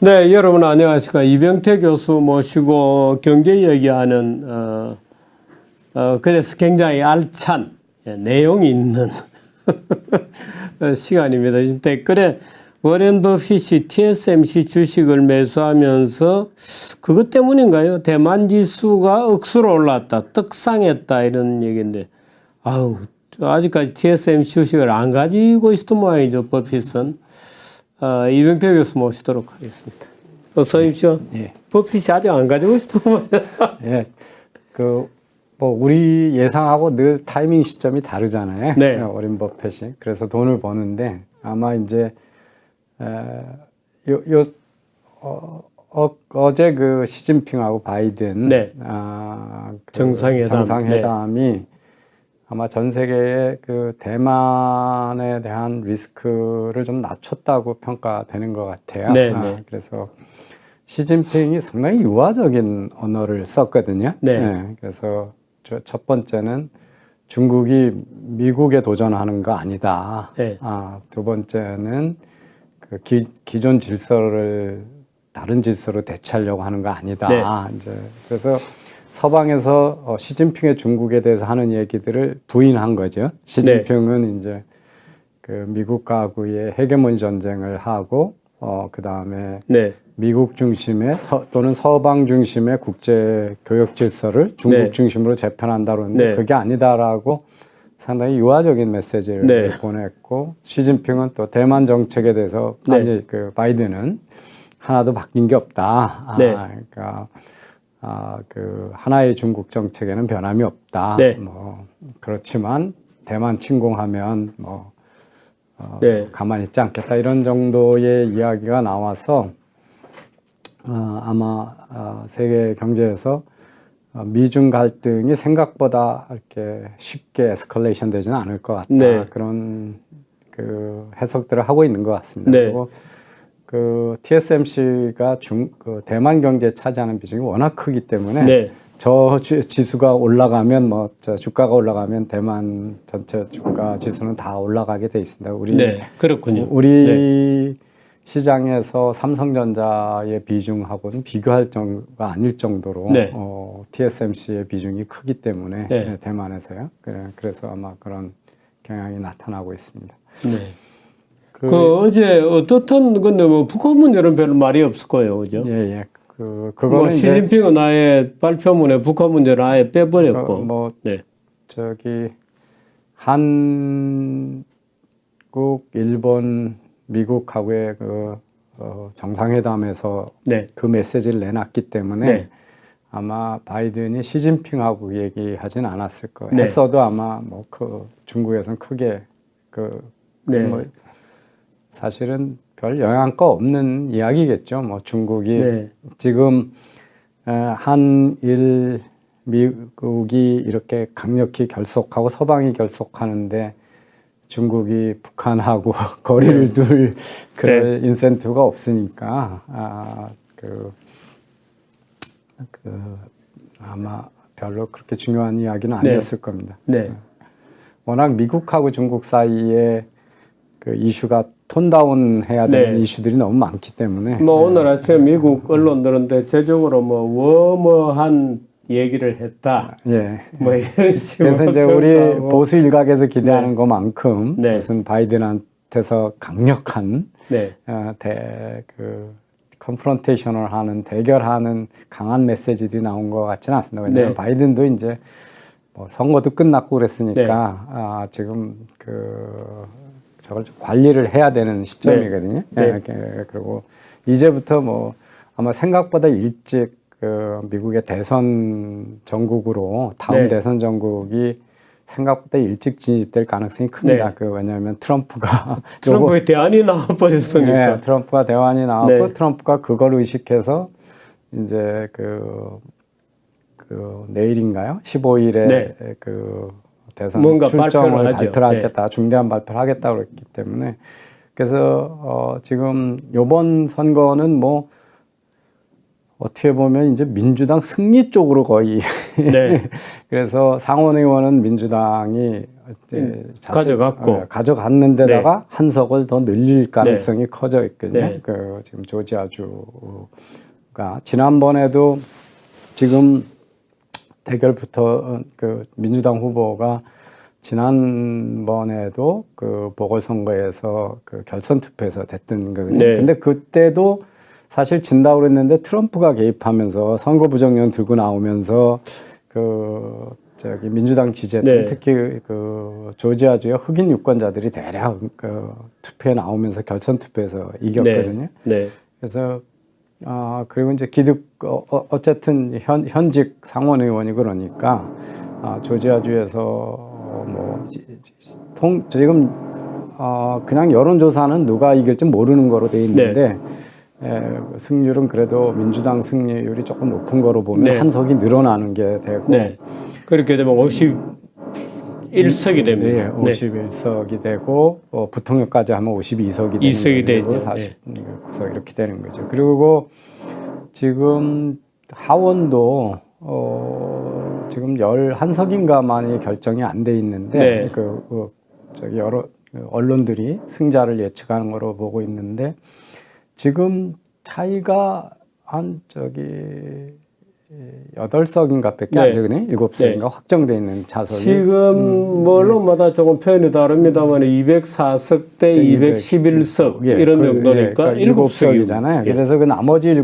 네, 여러분 안녕하십니까. 이병태 교수 모시고 경제 이야기하는 그래서 굉장히 알찬 내용이 있는 시간입니다. 댓글에 워렌 버핏이 TSMC 주식을 매수하면서 그것 때문인가요? 대만 지수가 억수로 올랐다, 떡상했다 이런 얘기인데, 아직까지 TSMC 주식을 안 가지고 있었던 모양이죠. 버핏은. 이병태 교수 모시도록 하겠습니다. 어서 오십시오. 예. 버핏이 아직 안 가지고 있었던 모양. 예. 우리 예상하고 늘 타이밍 시점이 다르잖아요. 네. 워렌 버핏이. 그래서 돈을 버는데 아마 이제, 어제 그 시진핑하고 바이든, 네. 정상회담이 아마 전 세계의 그 대만에 대한 리스크를 좀 낮췄다고 평가되는 것 같아요. 네, 네. 그래서 시진핑이 상당히 유화적인 언어를 썼거든요. 네. 그래서 첫 번째는 중국이 미국에 도전하는 거 아니다. 네. 두 번째는 그 기존 질서를 다른 질서로 대체하려고 하는 거 아니다. 네. 이제 그래서 서방에서 시진핑의 중국에 대해서 하는 얘기들을 부인한 거죠. 시진핑은 이제 그 미국과의 헤게모니 전쟁을 하고 그 다음에 미국 중심의 또는 서방 중심의 국제 교역 질서를 중국 중심으로 재편한다고 하는데 그게 아니다라고 상당히 유화적인 메시지를 보냈고, 시진핑은 또 대만 정책에 대해서 그 바이든은 하나도 바뀐 게 없다. 그러니까 그 하나의 중국 정책에는 변함이 없다. 뭐 그렇지만 대만 침공하면 가만히 있지 않겠다, 이런 정도의 이야기가 나와서 아마 세계 경제에서 미중 갈등이 생각보다 이렇게 쉽게 에스컬레이션 되지는 않을 것 같다. 그런 그 해석들을 하고 있는 것 같습니다. 그리고 그 TSMC가 그 대만 경제에 차지하는 비중이 워낙 크기 때문에 저 지수가 올라가면 주가가 올라가면 대만 전체 주가 지수는 다 올라가게 돼 있습니다. 그렇군요. 우리 시장에서 삼성전자의 비중하고는 비교할 정도가 아닐 정도로 TSMC의 비중이 크기 때문에 대만에서요. 그래서 아마 그런 경향이 나타나고 있습니다. 어제 어떻든 근데 북한 문제는 별로 말이 없을 거예요, 그죠? 그거는 시진핑은 아예 발표문에 북한 문제를 아예 빼버렸고, 한국, 일본, 미국하고의 정상회담에서 그 메시지를 내놨기 때문에 아마 바이든이 시진핑하고 얘기하진 않았을 거예요. 했어도 아마 중국에서는 크게 사실은 별 영향가 없는 이야기겠죠. 중국이 지금 한일 미국이 이렇게 강력히 결속하고 서방이 결속하는데 중국이 북한하고 거리를 둘 그럴 인센티브가 없으니까 아마 별로 그렇게 중요한 이야기는 아니었을 겁니다. 워낙 미국하고 중국 사이에 그 이슈가 톤다운 해야 되는 이슈들이 너무 많기 때문에 오늘 아침에 미국 언론들은 대체적으로 워머한 얘기를 했다. 이런 식으로. 그래서 이제 우리 보수 일각에서 기대하는 것만큼 무슨 바이든한테서 강력한 컨프런테이션을 하는, 대결하는 강한 메시지들이 나온 것 같지는 않습니다. 왜냐하면 바이든도 이제 선거도 끝났고 그랬으니까 지금 저걸 관리를 해야 되는 시점이거든요. 그리고 이제부터 아마 생각보다 일찍 미국의 대선 전국으로 다음 대선 전국이 생각보다 일찍 진입될 가능성이 큽니다. 왜냐하면 트럼프의 대안이 나와버렸으니까. 트럼프가 대안이 나왔고 트럼프가 그걸 의식해서 이제 내일인가요? 15일에 대선 출정을 발표를 하겠다, 중대한 발표를 하겠다고 그랬기 때문에, 그래서 지금 이번 선거는 어떻게 보면 이제 민주당 승리 쪽으로 거의 네. 그래서 상원 의원은 민주당이 이제 가져갔고 가져갔는데다가 네. 한 석을 더 늘릴 가능성이 커져 있거든요. 네. 그 지금 조지아주가 지난번에도 지금 대결부터 그 민주당 후보가 지난번에도 그 보궐선거에서 그 결선 투표에서 됐던 거거든요. 네. 근데 그때도 사실 진다고 그랬는데 트럼프가 개입하면서 선거 부정령 들고 나오면서 그 저기 민주당 지지했던 네. 특히 그 조지아주의 흑인 유권자들이 대략 그 투표에 나오면서 결선 투표에서 이겼거든요. 네. 그래서 그리고 이제 어쨌든 현직 상원 의원이 그러니까 조지아주에서 뭐 지금 그냥 여론조사는 누가 이길지 모르는 거로 돼 있는데 승률은 그래도 민주당 승리율이 조금 높은 거로 보면 네. 한 석이 늘어나는 게 되고 네. 그렇게 되면 51석이 됩니다. 네, 51석이 되고 부통령까지 하면 52석이 되는 2석이 거고 되죠. 49석 이렇게 되는 거죠. 그리고 지금 하원도 지금 11석인가만이 결정이 안 돼 있는데 네. 저기 여러 언론들이 승자를 예측하는 거로 보고 있는데 지금 차이가 한 8석인가 밖에 안 네. 되거든요. 7석인가 네. 확정돼 있는 차석이. 지금 뭐 언론마다 조금 표현이 다릅니다만 204석 대 211석 이런 정도니까 7석이잖아요. 그래서 그 나머지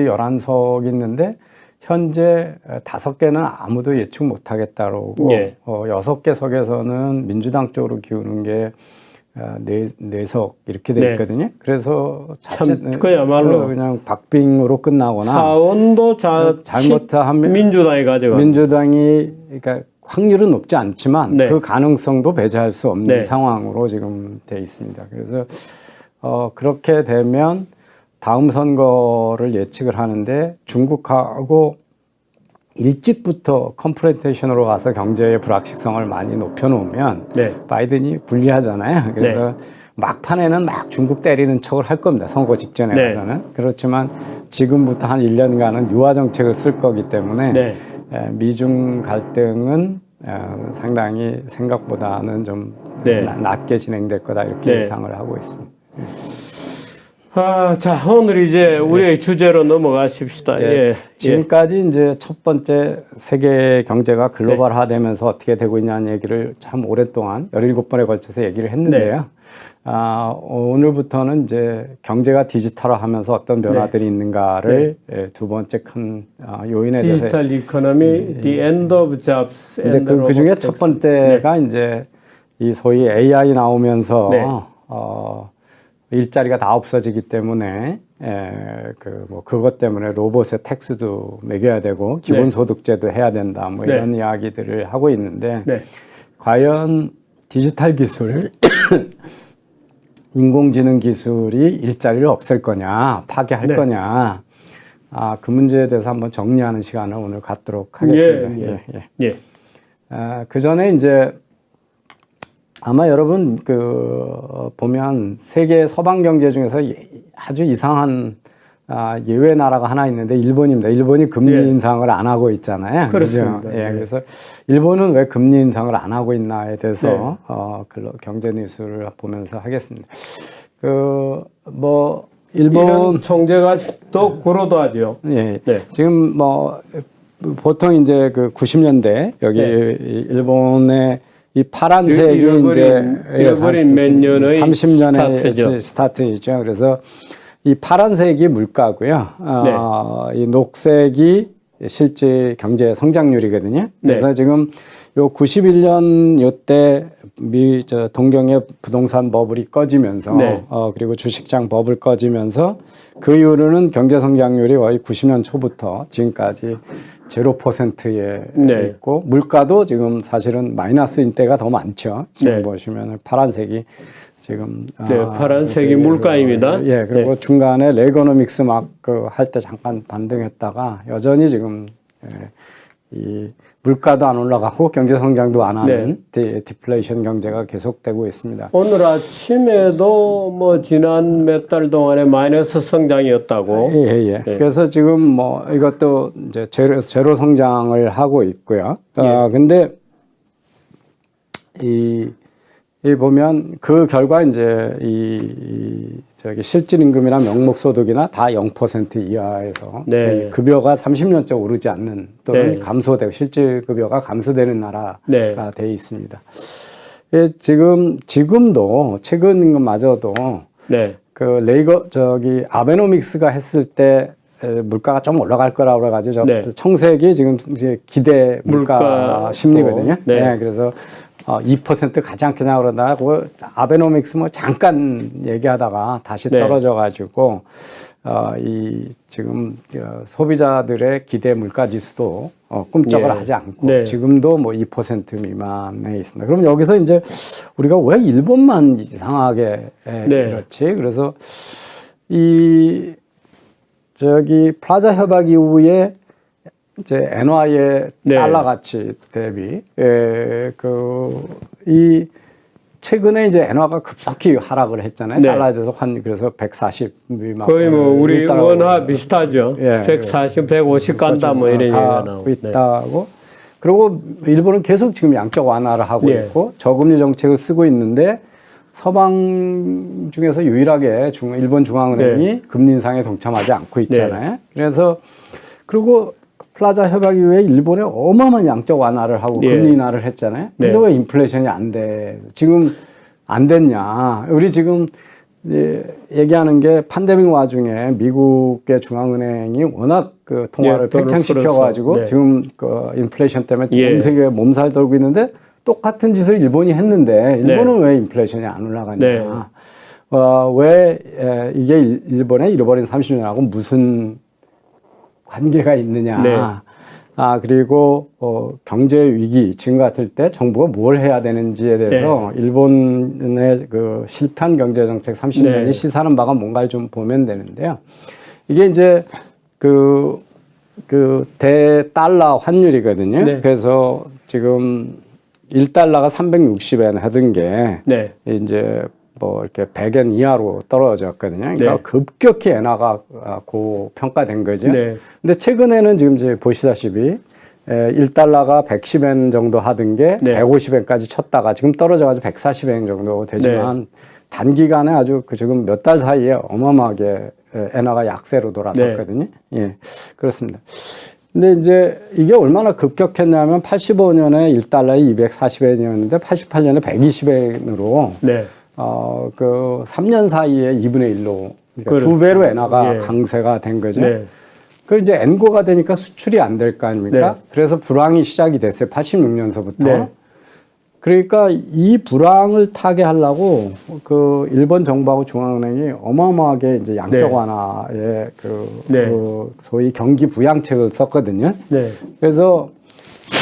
11석 있는데 현재 5개는 아무도 예측 못 하겠다고 예. 6개 석에서는 민주당 쪽으로 기우는 게 4석 이렇게 돼 있거든요. 그래서 참 그야말로 그냥 박빙으로 끝나거나 하원도 잘못하면 민주당이 가져가. 민주당이 그러니까 확률은 높지 않지만 네. 그 가능성도 배제할 수 없는 네. 상황으로 지금 돼 있습니다. 그래서 그렇게 되면 다음 선거를 예측을 하는데 중국하고 일찍부터 컨프런테이션으로 가서 경제의 불확실성을 많이 높여놓으면 네. 바이든이 불리하잖아요. 그래서 네. 막판에는 막 중국 때리는 척을 할 겁니다. 선거 직전에 네. 가서는. 그렇지만 지금부터 한 1년간은 유화 정책을 쓸 거기 때문에 네. 미중 갈등은 상당히 생각보다는 좀 네. 낮게 진행될 거다 이렇게 네. 예상을 하고 있습니다. 자, 오늘 이제 우리의 주제로 넘어가십시다. 예. 지금까지 이제 첫 번째 세계 경제가 글로벌화되면서 어떻게 되고 있냐는 얘기를 참 오랫동안 17번에 걸쳐서 얘기를 했는데요. 오늘부터는 이제 경제가 디지털화하면서 어떤 변화들이 있는가를 두 번째 큰 요인에 대해서 디지털 이코노미, the end of jobs. 근데 그 중에 첫 번째가 이제 이 소위 AI 나오면서 일자리가 다 없어지기 때문에 그것 때문에 로봇의 텍스도 매겨야 되고 기본소득제도 해야 된다 뭐 이런 이야기들을 하고 있는데 과연 디지털 기술 인공지능 기술이 일자리를 없앨 거냐 파괴할 거냐 그 문제에 대해서 한번 정리하는 시간을 오늘 갖도록 하겠습니다. 그 전에 이제 아마 여러분 보면 세계 서방 경제 중에서 아주 이상한 예외 나라가 하나 있는데 일본입니다. 일본이 금리 인상을 안 하고 있잖아요. 그렇습니다. 그렇죠? 그래서 일본은 왜 금리 인상을 안 하고 있나에 대해서 경제 뉴스를 보면서 하겠습니다. 일본 총재가 또 구로도 하죠. 지금 보통 이제 90년대 여기 일본의 이 파란색이 잃어버린 몇 년의 30년의 스타트이죠. 그래서 이 파란색이 물가고요. 이 녹색이 실제 경제 성장률이거든요. 그래서 지금 요 91년 요때 동경의 부동산 버블이 꺼지면서 그리고 주식장 버블 꺼지면서 그 이후로는 경제 성장률이 거의 90년 초부터 지금까지 0%에 있고 물가도 지금 사실은 마이너스인 때가 더 많죠. 지금 보시면 파란색이 지금 파란색이 물가입니다. 그리고 중간에 레거노믹스 막 할 때 잠깐 반등했다가 여전히 지금 이 물가도 안 올라가고 경제 성장도 안 하는 디플레이션 경제가 계속되고 있습니다. 오늘 아침에도 뭐 지난 몇 달 동안에 마이너스 성장이었다고. 예. 그래서 지금 뭐 이것도 이제 제로 성장을 하고 있고요. 근데 이 보면 그 결과 이제 저기 실질임금이나 명목소득이나 다 0% 이하에서 네. 급여가 30년째 오르지 않는 또는 감소되고 실질급여가 감소되는 나라가 돼 있습니다. 예, 지금도 최근 것마저도 그 저기 아베노믹스가 했을 때 물가가 좀 올라갈 거라고 그래가지고 청색이 지금 이제 기대 물가 심리거든요. 그래서 2% 가지 않겠냐 그러다가 그 아베노믹스 뭐 잠깐 얘기하다가 다시 떨어져가지고 이 지금 소비자들의 기대 물가 지수도 꿈쩍을 하지 않고 지금도 뭐 2% 미만에 있습니다. 그럼 여기서 이제 우리가 왜 일본만 이상하게 이렇지? 그래서 이 저기 플라자 협약 이후에 이제 엔화의 달러 가치 대비 이 최근에 이제 엔화가 급속히 하락을 했잖아요. 달러에 대해서 그래서 140 미만 거의 뭐 우리 원화 비슷하죠. 140, 150 간다 뭐 이런 얘기가 나오고 있다고. 그리고 일본은 계속 지금 양적 완화를 하고 있고 저금리 정책을 쓰고 있는데 서방 중에서 유일하게 일본 중앙은행이 금리 인상에 동참하지 않고 있잖아요. 그래서 그리고 플라자 협약 이후에 일본에 어마어마한 양적 완화를 하고 금리 인하를 했잖아요. 근데 왜 인플레이션이 안 돼? 지금 안 됐냐? 우리 지금 얘기하는 게 팬데믹 와중에 미국의 중앙은행이 워낙 그 통화를 팽창시켜가지고 지금 그 인플레이션 때문에 전 세계에 몸살 떨고 있는데 똑같은 짓을 일본이 했는데 일본은 왜 인플레이션이 안 올라가냐? 왜 이게 일본의 잃어버린 30년하고 무슨 관계가 있느냐. 그리고 경제 위기 지금 같을 때 정부가 뭘 해야 되는지에 대해서 일본의 그 실패한 경제 정책 30년이 시사하는 바가 뭔가를 좀 보면 되는데요. 이게 이제 그 대달러 환율이거든요. 그래서 지금 1달러가 360엔 하던 게 이제 뭐 이렇게 100엔 이하로 떨어졌거든요. 그러니까 급격히 엔화가 고평가된 거죠. 근데 최근에는 지금 이제 보시다시피 1달러가 110엔 정도 하던 게 150엔까지 쳤다가 지금 떨어져가지고 140엔 정도 되지만 단기간에 아주 지금 몇 달 사이에 어마어마하게 엔화가 약세로 돌아섰거든요. 그렇습니다. 근데 이제 이게 얼마나 급격했냐면 85년에 1달러에 240엔이었는데 88년에 120엔으로 그 3년 사이에 2분의 1로 그러니까 2배로 엔화가 강세가 된 거죠. 그 이제 엔고가 되니까 수출이 안 될 거 아닙니까? 그래서 불황이 시작이 됐어요. 86년서부터. 그러니까 이 불황을 타게 하려고 그 일본 정부하고 중앙은행이 어마어마하게 이제 양적 완화의 그 소위 경기 부양책을 썼거든요. 그래서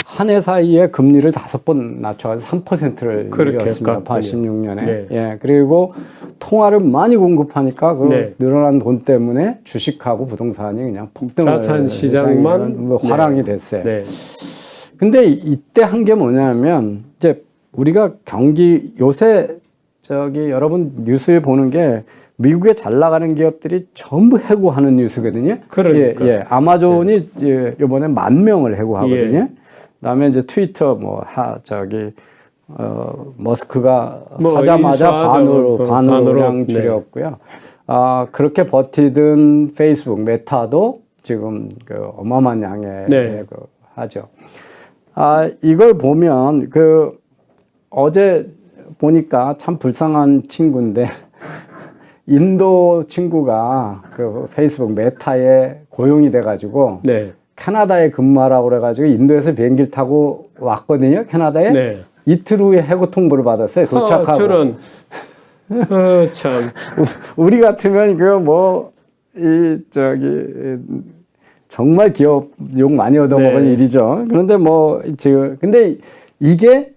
한 해 사이에 금리를 5번 낮춰서 3%를 늘렸습니다. 86년에. 그리고 통화를 많이 공급하니까 그 늘어난 돈 때문에 주식하고 부동산이 그냥 폭등을 자산 시장만 뭐 화랑이 됐어요. 근데 이때 한 게 뭐냐면 이제 우리가 경기 요새 저기 여러분 뉴스에 보는 게 미국에 잘 나가는 기업들이 전부 해고하는 뉴스거든요. 그러니까. 아마존이 이번에 10,000명을 해고하거든요. 그다음에 이제 트위터 머스크가 뭐 사자마자 반으로 줄였고요. 그렇게 버티던 페이스북 메타도 지금 그 어마어마한 양의 하죠. 이걸 보면 어제 보니까 참 불쌍한 친구인데 인도 친구가 그 페이스북 메타에 고용이 돼가지고 캐나다에 근무하라고 그래가지고 인도에서 비행기를 타고 왔거든요. 캐나다에. 이틀 후에 해고 통보를 받았어요. 도착하고. 저런. 참. 우리 같으면 정말 기업 욕 많이 얻어먹은 일이죠. 그런데 근데 이게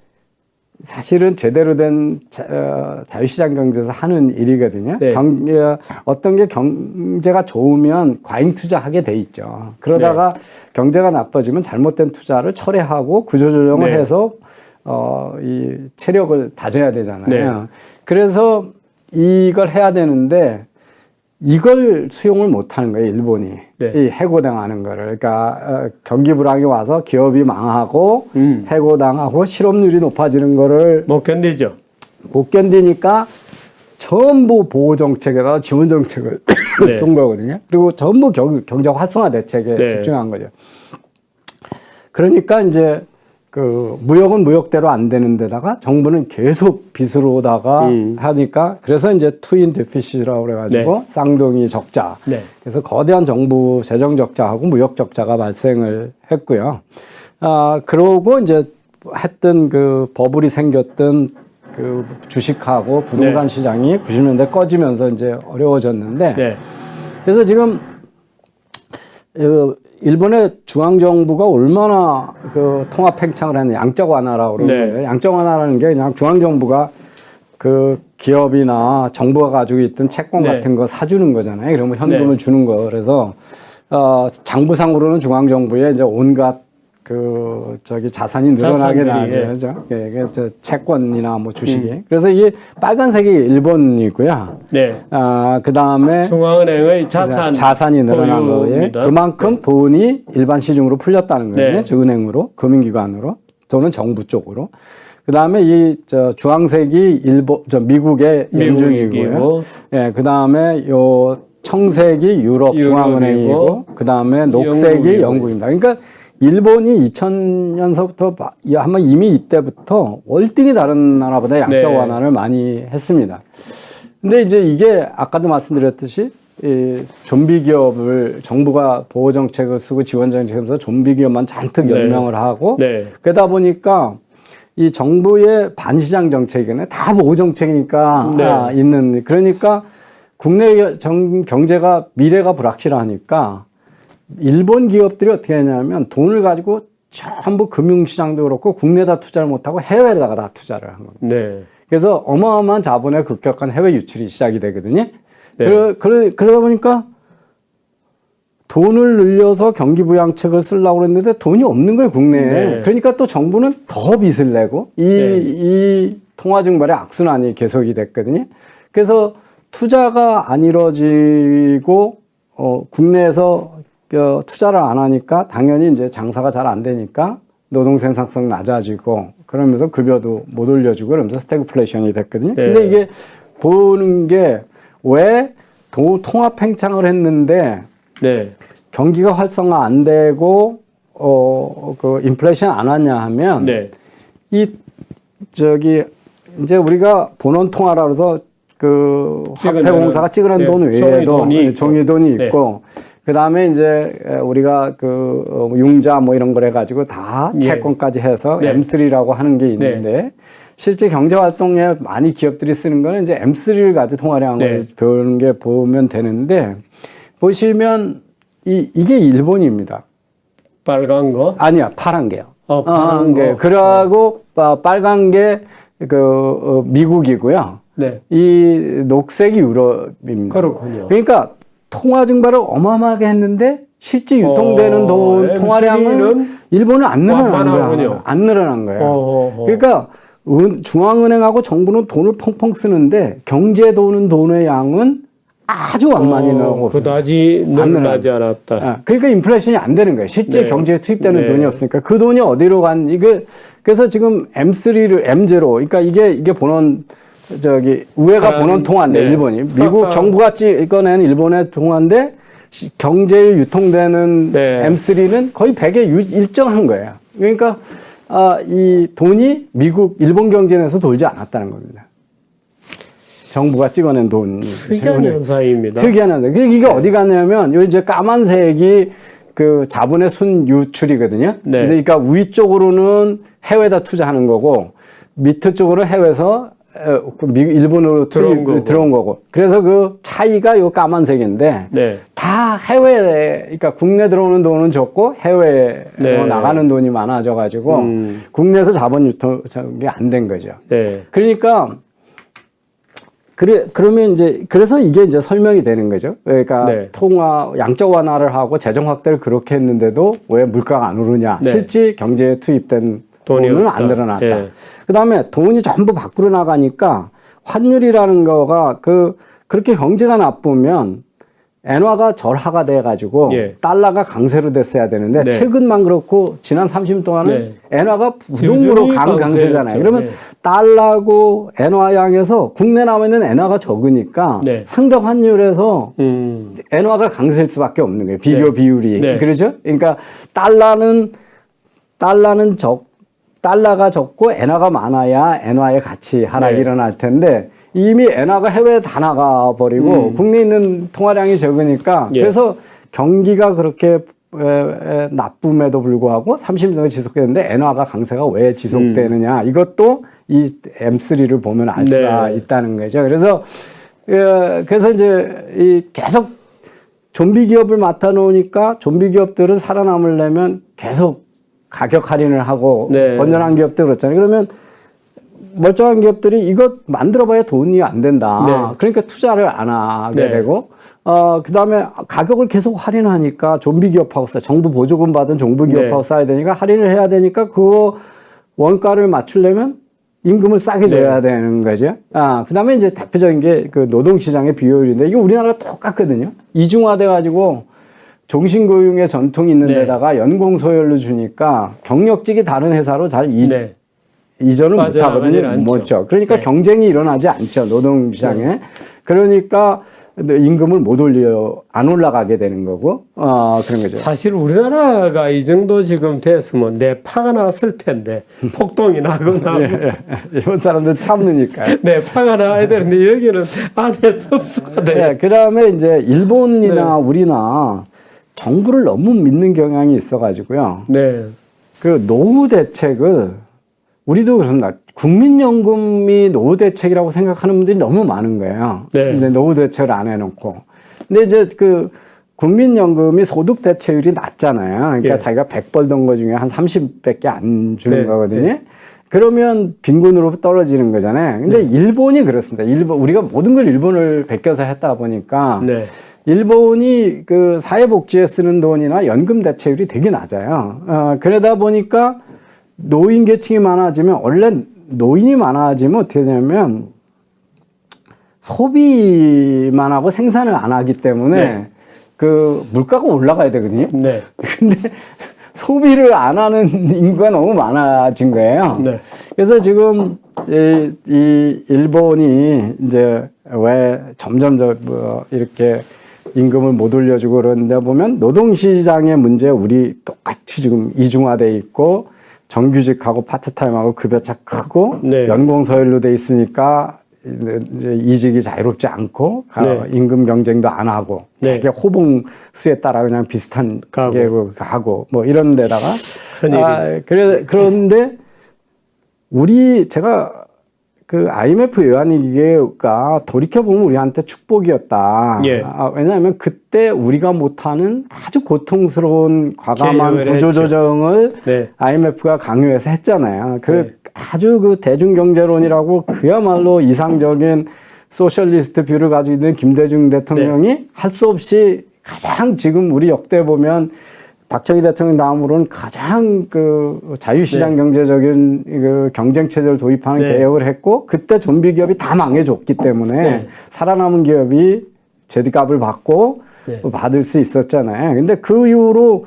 사실은 제대로 된 자유시장 경제에서 하는 일이거든요. 네. 어떤 게 경제가 좋으면 과잉 투자하게 돼 있죠. 그러다가 경제가 나빠지면 잘못된 투자를 철회하고 구조조정을 네. 해서 이 체력을 다져야 되잖아요. 네. 그래서 이걸 해야 되는데 이걸 수용을 못 하는 거예요, 일본이. 네. 이 해고당하는 거를. 그러니까 경기 불황이 와서 기업이 망하고 해고당하고 실업률이 높아지는 거를 못 견디죠. 못 견디니까 전부 보호 정책에다가 지원 정책을 네. 쓴 거거든요. 그리고 전부 경제 활성화 대책에 네. 집중한 거죠. 그러니까 이제 그 무역은 무역대로 안 되는 데다가 정부는 계속 빚으로다가 하니까 그래서 이제 트윈 데피시라고 그래가지고 네. 쌍둥이 적자. 네. 그래서 거대한 정부 재정 적자하고 무역 적자가 발생을 했고요. 그러고 이제 했던 그 버블이 생겼던 그 주식하고 부동산 네. 시장이 90년대 꺼지면서 이제 어려워졌는데 네. 그래서 지금 일본의 중앙정부가 얼마나 그 통합 팽창을 하는 양적 완화라고 그러는 네. 거예요. 양적 완화라는 게 그냥 중앙정부가 그 기업이나 정부가 가지고 있던 채권 네. 같은 거 사주는 거잖아요. 그러면 현금을 네. 주는 거. 그래서 장부상으로는 중앙정부에 이제 온갖 그 자산이 늘어나게 나죠. 예, 채권이나 뭐 주식이. 그래서 이게 빨간색이 일본이고요. 네. 그 다음에 중앙은행의 자산이 늘어난 거예요. 그만큼 돈이 일반 시중으로 풀렸다는 거예요. 네. 저 은행으로, 금융기관으로, 저는 정부 쪽으로. 그 다음에 주황색이 미국의 연준이고요. 예, 그 다음에 요 청색이 유럽 중앙은행이고, 그 다음에 녹색이 영국입니다. 그러니까 일본이 2000년서부터 아마 이미 이때부터 월등히 다른 나라보다 양적 네. 완화를 많이 했습니다. 근데 이제 이게 아까도 말씀드렸듯이 좀비 기업을 정부가 보호 정책을 쓰고 지원 정책을 쓰면서 좀비 기업만 잔뜩 네. 연명을 하고 네. 그러다 보니까 이 정부의 반시장 정책이네 다 보호 정책이니까 네. 있는 그러니까 국내 경제가 미래가 불확실하니까 일본 기업들이 어떻게 하냐면 돈을 가지고 전부 금융시장도 그렇고 국내에다 투자를 못하고 해외에다가 다 투자를 한 겁니다. 네. 그래서 어마어마한 자본의 급격한 해외 유출이 시작이 되거든요. 네. 그러다 보니까 돈을 늘려서 경기부양책을 쓰려고 그랬는데 돈이 없는 거예요, 국내에. 네. 그러니까 또 정부는 더 빚을 내고 이 통화증발의 악순환이 계속이 됐거든요. 그래서 투자가 안 이루어지고 국내에서 투자를 안 하니까 당연히 이제 장사가 잘 안 되니까 노동 생산성 낮아지고 그러면서 급여도 못 올려주고 그러면서 스태그플레이션이 됐거든요. 네. 근데 이게 보는 게 왜 통합 팽창을 했는데 네. 경기가 활성화 안 되고 그 인플레이션 안 왔냐 하면 네. 이제 우리가 본원 통화라 그래서 그 화폐공사가 찍으라는 돈 외에도 종이돈이 있고 그다음에 이제 우리가 그 융자 뭐 이런 걸 해가지고 다 채권까지 해서 M3라고 하는 게 있는데 실제 경제 활동에 많이 기업들이 쓰는 거는 이제 M3를 가지고 통화량을 보면 되는데 보시면 이게 일본입니다. 빨간 거? 아니야, 파란 게요. 파란 거. 그러고 빨간 게 미국이고요. 네. 이 녹색이 유럽입니다. 그렇군요. 그러니까 통화 증발을 어마어마하게 했는데 실제 유통되는 돈 통화량은 일본은 안 늘어난 거예요. 안 늘어난 거예요. 그러니까 중앙은행하고 정부는 돈을 펑펑 쓰는데 경제에 도는 돈의 양은 아주 완만히 나오고 그다지 늘어나지 않았다. 그러니까 인플레이션이 안 되는 거예요. 실제 경제에 투입되는 돈이 없으니까 그 돈이 어디로 그래서 지금 M0, 그러니까 이게 본원 우회가 본원 통화인데 일본이 미국 정부가 찍어낸 일본의 통화인데 경제에 유통되는 M3는 거의 100에 일정한 거예요. 그러니까 이 돈이 일본 경제에서 돌지 않았다는 겁니다. 정부가 찍어낸 돈이. 특이한 현상입니다. 특이한 현상. 이게 어디 갔냐면, 요 이제 까만색이 그 자본의 순 유출이거든요. 그러니까 위쪽으로는 해외에다 투자하는 거고, 밑에 쪽으로는 해외에서 일본으로 들어온 거고. 그래서 그 차이가 요 까만색인데 네. 다 해외, 그러니까 국내 들어오는 돈은 적고 해외로 네. 나가는 돈이 많아져가지고 국내에서 자본 유통이 안 된 거죠. 네. 그러니까 그러면 이제 그래서 이게 이제 설명이 되는 거죠. 그러니까 네. 양적 완화를 하고 재정 확대를 그렇게 했는데도 왜 물가가 안 오르냐? 네. 실제 경제에 투입된 돈은 안 늘어났다. 예. 그다음에 돈이 전부 밖으로 나가니까 환율이라는 거가 그렇게 경제가 나쁘면 엔화가 절하가 돼 가지고 예. 달러가 강세로 됐어야 되는데 네. 최근만 그렇고 지난 30년 동안은 네. 엔화가 부동으로 여전히 강세잖아요. 강세였죠. 그러면 네. 달러고 엔화 양에서 국내 남아 있는 엔화가 적으니까 네. 상대 환율에서 엔화가 강세일 수밖에 없는 거예요. 비교 네. 비율이. 네. 그렇죠? 그러니까 달러가 적고 엔화가 많아야 엔화의 가치 하락이 네. 일어날 텐데 이미 엔화가 해외에 다 나가 버리고 국내에 있는 통화량이 적으니까 예. 그래서 경기가 그렇게 나쁨에도 불구하고 30년을 지속했는데 엔화가 강세가 왜 지속되느냐 이것도 이 M3를 보면 알 수가 네. 있다는 거죠. 그래서 이제 계속 좀비 기업을 맡아 놓으니까 좀비 기업들은 살아남으려면 계속 가격 할인을 하고 네. 건전한 기업들 그렇잖아요. 그러면 멀쩡한 기업들이 이거 만들어봐야 돈이 안 된다. 네. 그러니까 투자를 안 하게 네. 되고 그다음에 가격을 계속 할인하니까 좀비 기업하고 싸 정부 보조금 받은 정부 기업하고 네. 싸야 되니까 할인을 해야 되니까 그거 원가를 맞추려면 임금을 싸게 줘야 되는 거죠. 그다음에 이제 대표적인 게 그 노동시장의 비효율인데 이거 우리나라가 똑같거든요. 이중화돼 가지고 종신고용의 전통이 있는 네. 데다가 연공 소열로 주니까 경력직이 다른 회사로 잘 네. 이전은 맞아요. 못하거든요. 맞아요. 못죠. 그러니까 네. 경쟁이 일어나지 않죠. 노동시장에. 그러니까 임금을 안 올라가게 되는 거고, 그런 거죠. 사실 우리나라가 이 정도 지금 됐으면 내 파가 났을 텐데 폭동이 나거나 일본 사람들 참느니까요. 내 파가 나야 되는데 여기는 안에 섭수가 돼. 네, 그 다음에 이제 일본이나 우리나 정부를 너무 믿는 경향이 있어가지고요. 네. 그 노후 대책을 우리도 그렇습니다. 국민연금이 노후 대책이라고 생각하는 분들이 너무 많은 거예요. 네. 이제 노후 대책을 안 해놓고. 근데 이제 그 국민연금이 소득 대체율이 낮잖아요. 그러니까 예. 자기가 100 벌던 거 중에 한 30밖에 안 주는 네. 거거든요. 네. 그러면 빈곤으로 떨어지는 거잖아요. 근데 일본이 그렇습니다. 우리가 모든 걸 일본을 베껴서 했다 보니까 네. 일본이 그 사회복지에 쓰는 돈이나 연금 대체율이 되게 낮아요. 그러다 보니까 노인 계층이 많아지면 원래 노인이 많아지면 어떻게 되냐면 소비만 하고 생산을 안 하기 때문에 네. 그 물가가 올라가야 되거든요. 네. 근데 소비를 안 하는 인구가 너무 많아진 거예요. 네. 그래서 지금 이 일본이 이제 왜 점점 이렇게 임금을 못 올려주고 그러는데 보면 노동시장의 문제 우리 똑같이 지금 이중화돼 있고 정규직하고 파트타임하고 급여차 크고 네. 연공서열로 돼 있으니까 이제 이직이 자유롭지 않고 네. 임금 경쟁도 안 하고 네. 되게 호봉수에 따라 그냥 비슷한 게 하고 뭐 이런 데다가 그런데 제가 그 IMF 외환위기가 돌이켜보면 우리한테 축복이었다. 예. 왜냐하면 그때 우리가 못하는 아주 고통스러운 과감한 구조조정을 네. IMF가 강요해서 했잖아요. 네. 아주 그 대중경제론이라고 그야말로 이상적인 소셜리스트 뷰를 가지고 있는 김대중 대통령이 할 수 없이 가장 지금 우리 역대 보면 박정희 대통령 다음으로는 가장 그 자유시장 경제적인 그 경쟁체제를 도입하는 개혁을 했고 그때 좀비 기업이 다 망해줬기 때문에 살아남은 기업이 제값을 받고 받을 수 있었잖아요. 근데 그 이후로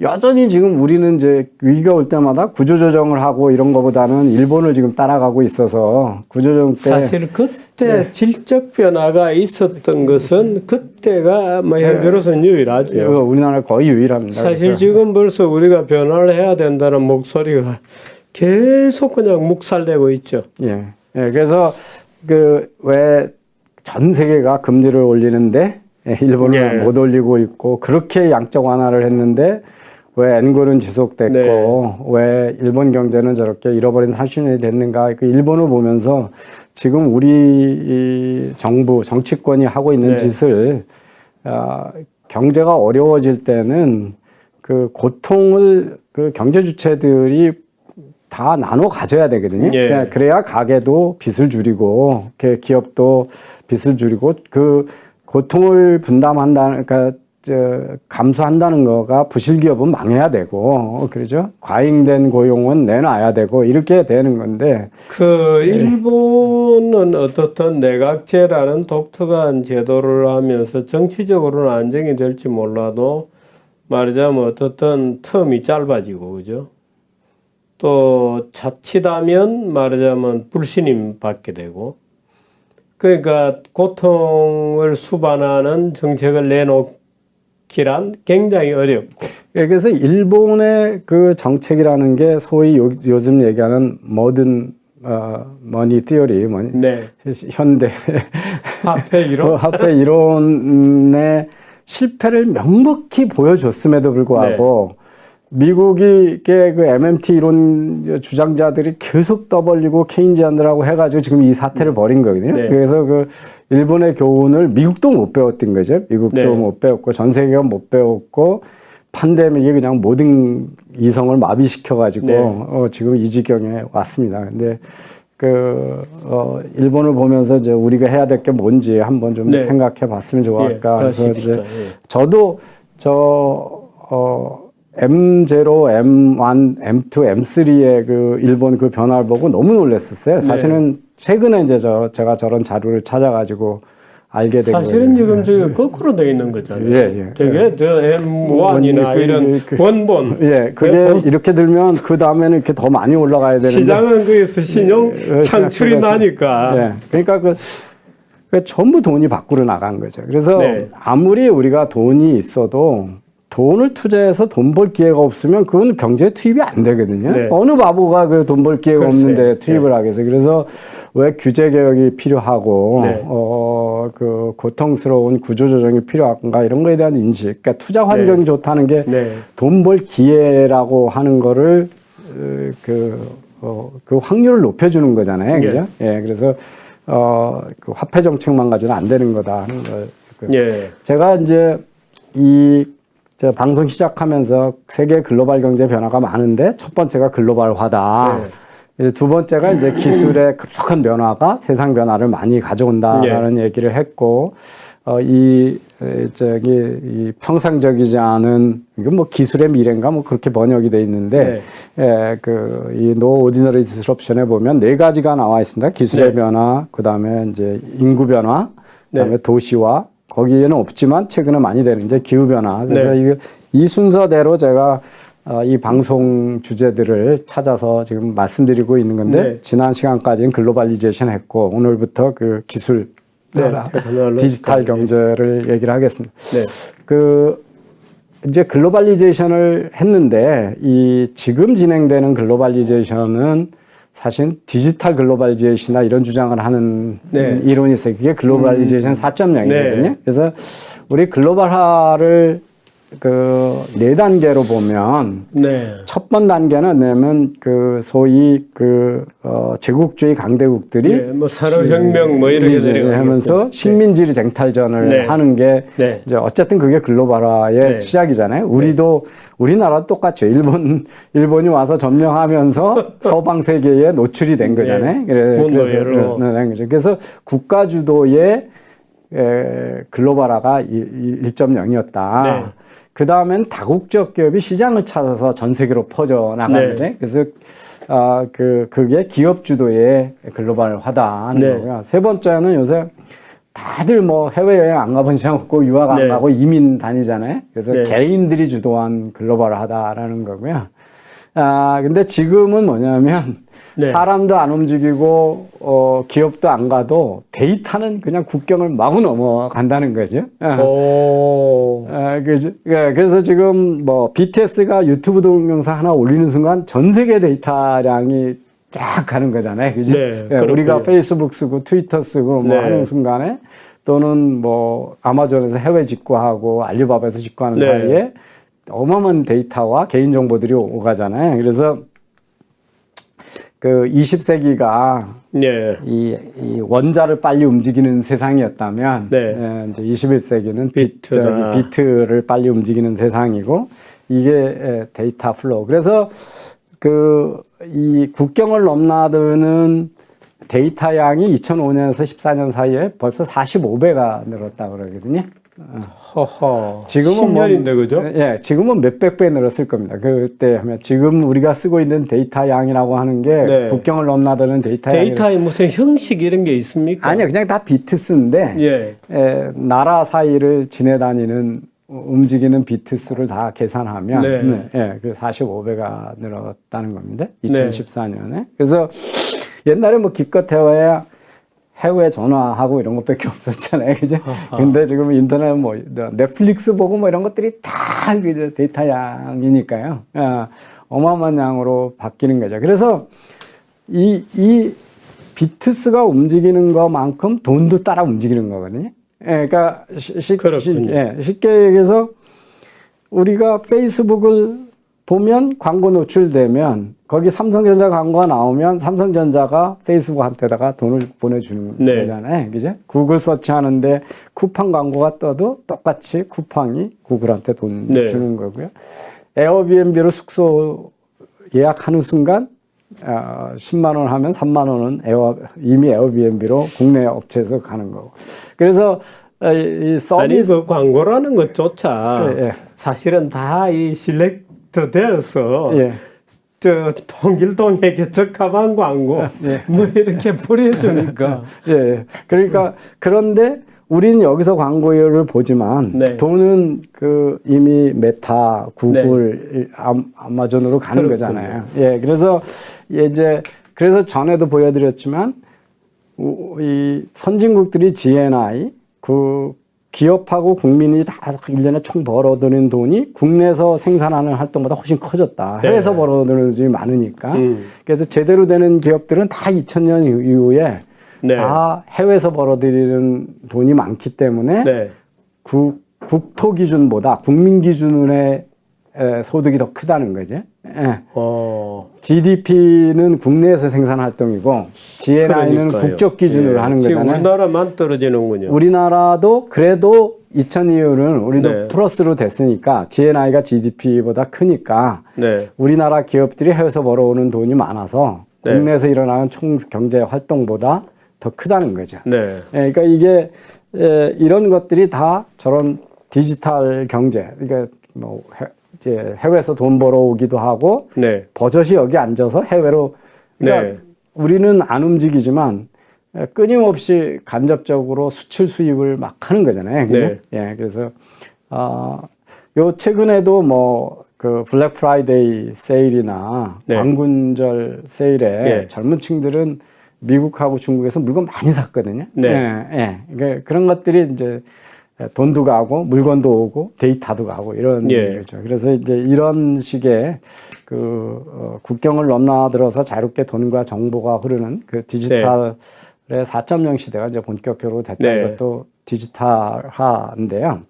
여전히 지금 우리는 이제 위기가 올 때마다 구조조정을 하고 이런 거보다는 일본을 지금 따라가고 있어서 구조조정 때 사실 그때 질적 변화가 있었던 것은 그때가 뭐 현재로서는 유일하죠. 우리나라 거의 유일합니다. 사실 그래서. 지금 벌써 우리가 변화를 해야 된다는 목소리가 계속 그냥 묵살되고 있죠. 예. 그래서 그 왜 전 세계가 금리를 올리는데 일본은 못 올리고 있고 그렇게 양적 완화를 했는데 왜 N골은 지속됐고 네. 왜 일본 경제는 저렇게 잃어버린 30년이 됐는가? 그 일본을 보면서 지금 우리 이 정부 정치권이 하고 있는 네. 짓을 경제가 어려워질 때는 그 고통을 그 경제 주체들이 다 나눠 가져야 되거든요. 예. 그래야 가게도 빚을 줄이고 기업도 빚을 줄이고 그 고통을 분담한다는 그러니까 감수한다는 거가 부실 기업은 망해야 되고 그러죠. 과잉된 고용은 내놔야 되고 이렇게 되는 건데 그 일본은 어떻든 내각제라는 독특한 제도를 하면서 정치적으로는 안정이 될지 몰라도 말하자면 어떻든 텀이 짧아지고 그죠. 또 자칫하면 말하자면 불신임 받게 되고 그러니까 고통을 수반하는 정책을 내놓기란 굉장히 어렵고 그래서 일본의 그 정책이라는 게 소위 요즘 얘기하는 모던 머니 티어리 네. 현대 화폐 이론 화폐 이론의 실패를 명백히 보여줬음에도 불구하고 미국이 그 MMT 이론 주장자들이 계속 떠벌리고 케인지안들하고 해가지고 지금 이 사태를 벌인 거거든요. 네. 그래서 그 일본의 교훈을 미국도 못 배웠던 거죠. 미국도 네. 못 배웠고 전 세계가 못 배웠고 팬데믹이 그냥 모든 이성을 마비시켜가지고 네. 지금 이 지경에 왔습니다. 근데 일본을 보면서 이제 우리가 해야 될 게 뭔지 한번 좀 네. 생각해 봤으면 좋을까. 그래서 이제 저도 M0, M1, M2, M3의 그 일본 그 변화를 보고 너무 놀랐었어요. 사실은 최근에 이제 제가 저런 자료를 찾아가지고 알게 된 거예요. 사실은 지금 저기 거꾸로 되어 있는 거잖아요. 예. 되게 저 M1이나 이런 원본. 예, 그게 이렇게 들면 그 다음에는 이렇게 더 많이 올라가야 되는데 시장은 거기서 신용 창출이 나니까. 예, 그러니까 그 전부 돈이 밖으로 나간 거죠. 그래서 아무리 우리가 돈이 있어도 돈을 투자해서 돈 벌 기회가 없으면 그건 경제에 투입이 안 되거든요. 어느 바보가 그 돈 벌 기회가 없는데 투입을 하겠어요. 그래서 왜 규제 개혁이 필요하고 그 고통스러운 구조 조정이 필요한가 이런 거에 대한 인식. 그러니까 투자 환경이 좋다는 게 돈 벌 기회라고 하는 거를 그 확률을 높여주는 거잖아요. 그죠? 예, 그래서 그 화폐 정책만 가지고는 안 되는 거다 하는 거. 제가 이제 저 방송 시작하면서 세계 글로벌 경제 변화가 많은데 첫 번째가 글로벌화다. 이제 두 번째가 이제 기술의 급속한 변화가 세상 변화를 많이 가져온다라는 얘기를 했고, 이 평상적이지 않은 이건 뭐 기술의 미래인가 뭐 그렇게 번역이 돼 있는데, 이 No Ordinary Disruption에 보면 네 가지가 나와 있습니다. 기술의 변화, 그 다음에 이제 인구 변화, 그 다음에 도시화. 거기에는 없지만 최근에 많이 되는 이제 기후 변화. 그래서 이 순서대로 제가 이 방송 주제들을 찾아서 지금 말씀드리고 있는 건데 지난 시간까지는 글로벌리제이션 했고 오늘부터 그 기술 변화, 디지털 경제를 얘기를 하겠습니다. 이제 글로벌리제이션을 했는데 이 지금 진행되는 글로벌리제이션은 사실 디지털 글로벌리제이션이나 이런 주장을 하는 이론이 있어요. 그게 글로벌리제이션 4.0이거든요. 그래서 우리 글로벌화를 그 네 단계로 보면 첫 번 단계는 뭐냐면 그 소위 그 제국주의 강대국들이 뭐 산업혁명 뭐 이렇게 하면서 식민지리 쟁탈전을 하는 게 이제 어쨌든 그게 글로벌화의 시작이잖아요. 우리나라 똑같죠. 일본이 와서 점령하면서 서방 세계에 노출이 된 거잖아요. 그래서 국가 주도의 글로벌화가 1.0이었다. 그 다음엔 다국적 기업이 시장을 찾아서 전 세계로 퍼져 나가는데 그래서 그게 기업 주도의 글로벌화다 하는 거고요. 세 번째는 요새 다들 뭐 해외여행 안 가본 적 없고 유학 안 가고 이민 다니잖아요. 그래서 개인들이 주도한 글로벌화다라는 거고요. 근데 지금은 뭐냐면 사람도 안 움직이고 기업도 안 가도 데이터는 그냥 국경을 마구 넘어간다는 거죠. 그래서 지금 뭐 BTS가 유튜브 동영상 하나 올리는 순간 전 세계 데이터량이 쫙 가는 거잖아요. 그죠? 우리가 페이스북 쓰고 트위터 쓰고 뭐 하는 순간에 또는 뭐 아마존에서 해외 직구하고 알리바바에서 직구하는 사이에 어마어마한 데이터와 개인 정보들이 오가잖아요. 그래서 그 20세기가 예. 이 원자를 빨리 움직이는 세상이었다면 네. 이제 21세기는 비트다. 비트를 빨리 움직이는 세상이고 이게 데이터 플로우. 그래서 그 이 국경을 넘나드는 데이터 양이 2005년에서 14년 사이에 벌써 45배가 늘었다고 그러거든요. 허허. 지금은 10년인데 그죠? 예, 지금은 몇백 배 늘었을 겁니다. 그때 하면 지금 우리가 쓰고 있는 데이터 양이라고 하는 게 네. 국경을 넘나드는 데이터 양이 데이터에 무슨 형식 이런 게 있습니까? 아니요, 그냥 다 비트 수인데 예. 나라 사이를 지내다니는 움직이는 비트 수를 다 계산하면 네. 그 45배가 늘었다는 겁니다. 네. 2014년에. 그래서 옛날에 뭐 기껏 해외 전화하고 이런 것밖에 없었잖아요. 그죠? 근데 지금 인터넷 뭐 넷플릭스 보고 뭐 이런 것들이 다 이제 데이터 양이니까요. 어마어마한 양으로 바뀌는 거죠. 그래서 이 비트수가 움직이는 것만큼 돈도 따라 움직이는 거거든요. 그러니까 쉽게 얘기해서 우리가 페이스북을 보면 광고 노출되면 거기 삼성전자 광고가 나오면 삼성전자가 페이스북한테다가 돈을 보내주는 거잖아요. 그죠? 구글 서치하는데 쿠팡 광고가 떠도 똑같이 쿠팡이 구글한테 돈 주는 거고요. 에어비앤비로 숙소 예약하는 순간 10만 원 하면 3만 원은 이미 에어비앤비로 국내 업체에서 가는 거고. 그래서 이 서비스 아니 그 광고라는 것조차 사실은 다 이 실렉트 되어서 저 통길동에게 적합한 광고 뭐 이렇게 뿌려주니까 그러니까 그런데 우리는 여기서 광고를 보지만 돈은 그 이미 메타, 구글, 아마존으로 가는 거잖아요. 그래서 그래서 전에도 보여드렸지만 이 선진국들이 GNI 그 기업하고 국민이 다 1년에 총 벌어들이는 돈이 국내에서 생산하는 활동보다 훨씬 커졌다. 해외에서 벌어들이는 돈이 많으니까. 그래서 제대로 되는 기업들은 다 2000년 이후에 다 해외에서 벌어들이는 돈이 많기 때문에 국토 기준보다 국민 기준의 소득이 더 크다는 거죠. GDP는 국내에서 생산 활동이고 GNI는 국적 기준으로 하는 거잖아요. 지금 우리나라만 떨어지는군요. 우리나라도 그래도 2000 이후는 우리도 플러스로 됐으니까 GNI가 GDP보다 크니까 우리나라 기업들이 해외에서 벌어오는 돈이 많아서 국내에서 일어나는 총 경제 활동보다 더 크다는 거죠. 그러니까 이게 이런 것들이 다 저런 디지털 경제, 그러니까 뭐 이제 해외에서 돈 벌어오기도 하고 버젓이 여기 앉아서 해외로 그러니까 우리는 안 움직이지만 끊임없이 간접적으로 수출 수입을 막 하는 거잖아요. 그죠? 그래서 요 최근에도 뭐 그 블랙 프라이데이 세일이나 광군절 세일에 젊은 층들은 미국하고 중국에서 물건 많이 샀거든요. 그러니까 그런 것들이 이제 돈도 가고 물건도 오고 데이터도 가고 이런 거죠. 그래서 이제 이런 식의 그 국경을 넘나들어서 자유롭게 돈과 정보가 흐르는 그 디지털의 4.0 시대가 이제 본격적으로 됐다는 것도 디지털화인데요.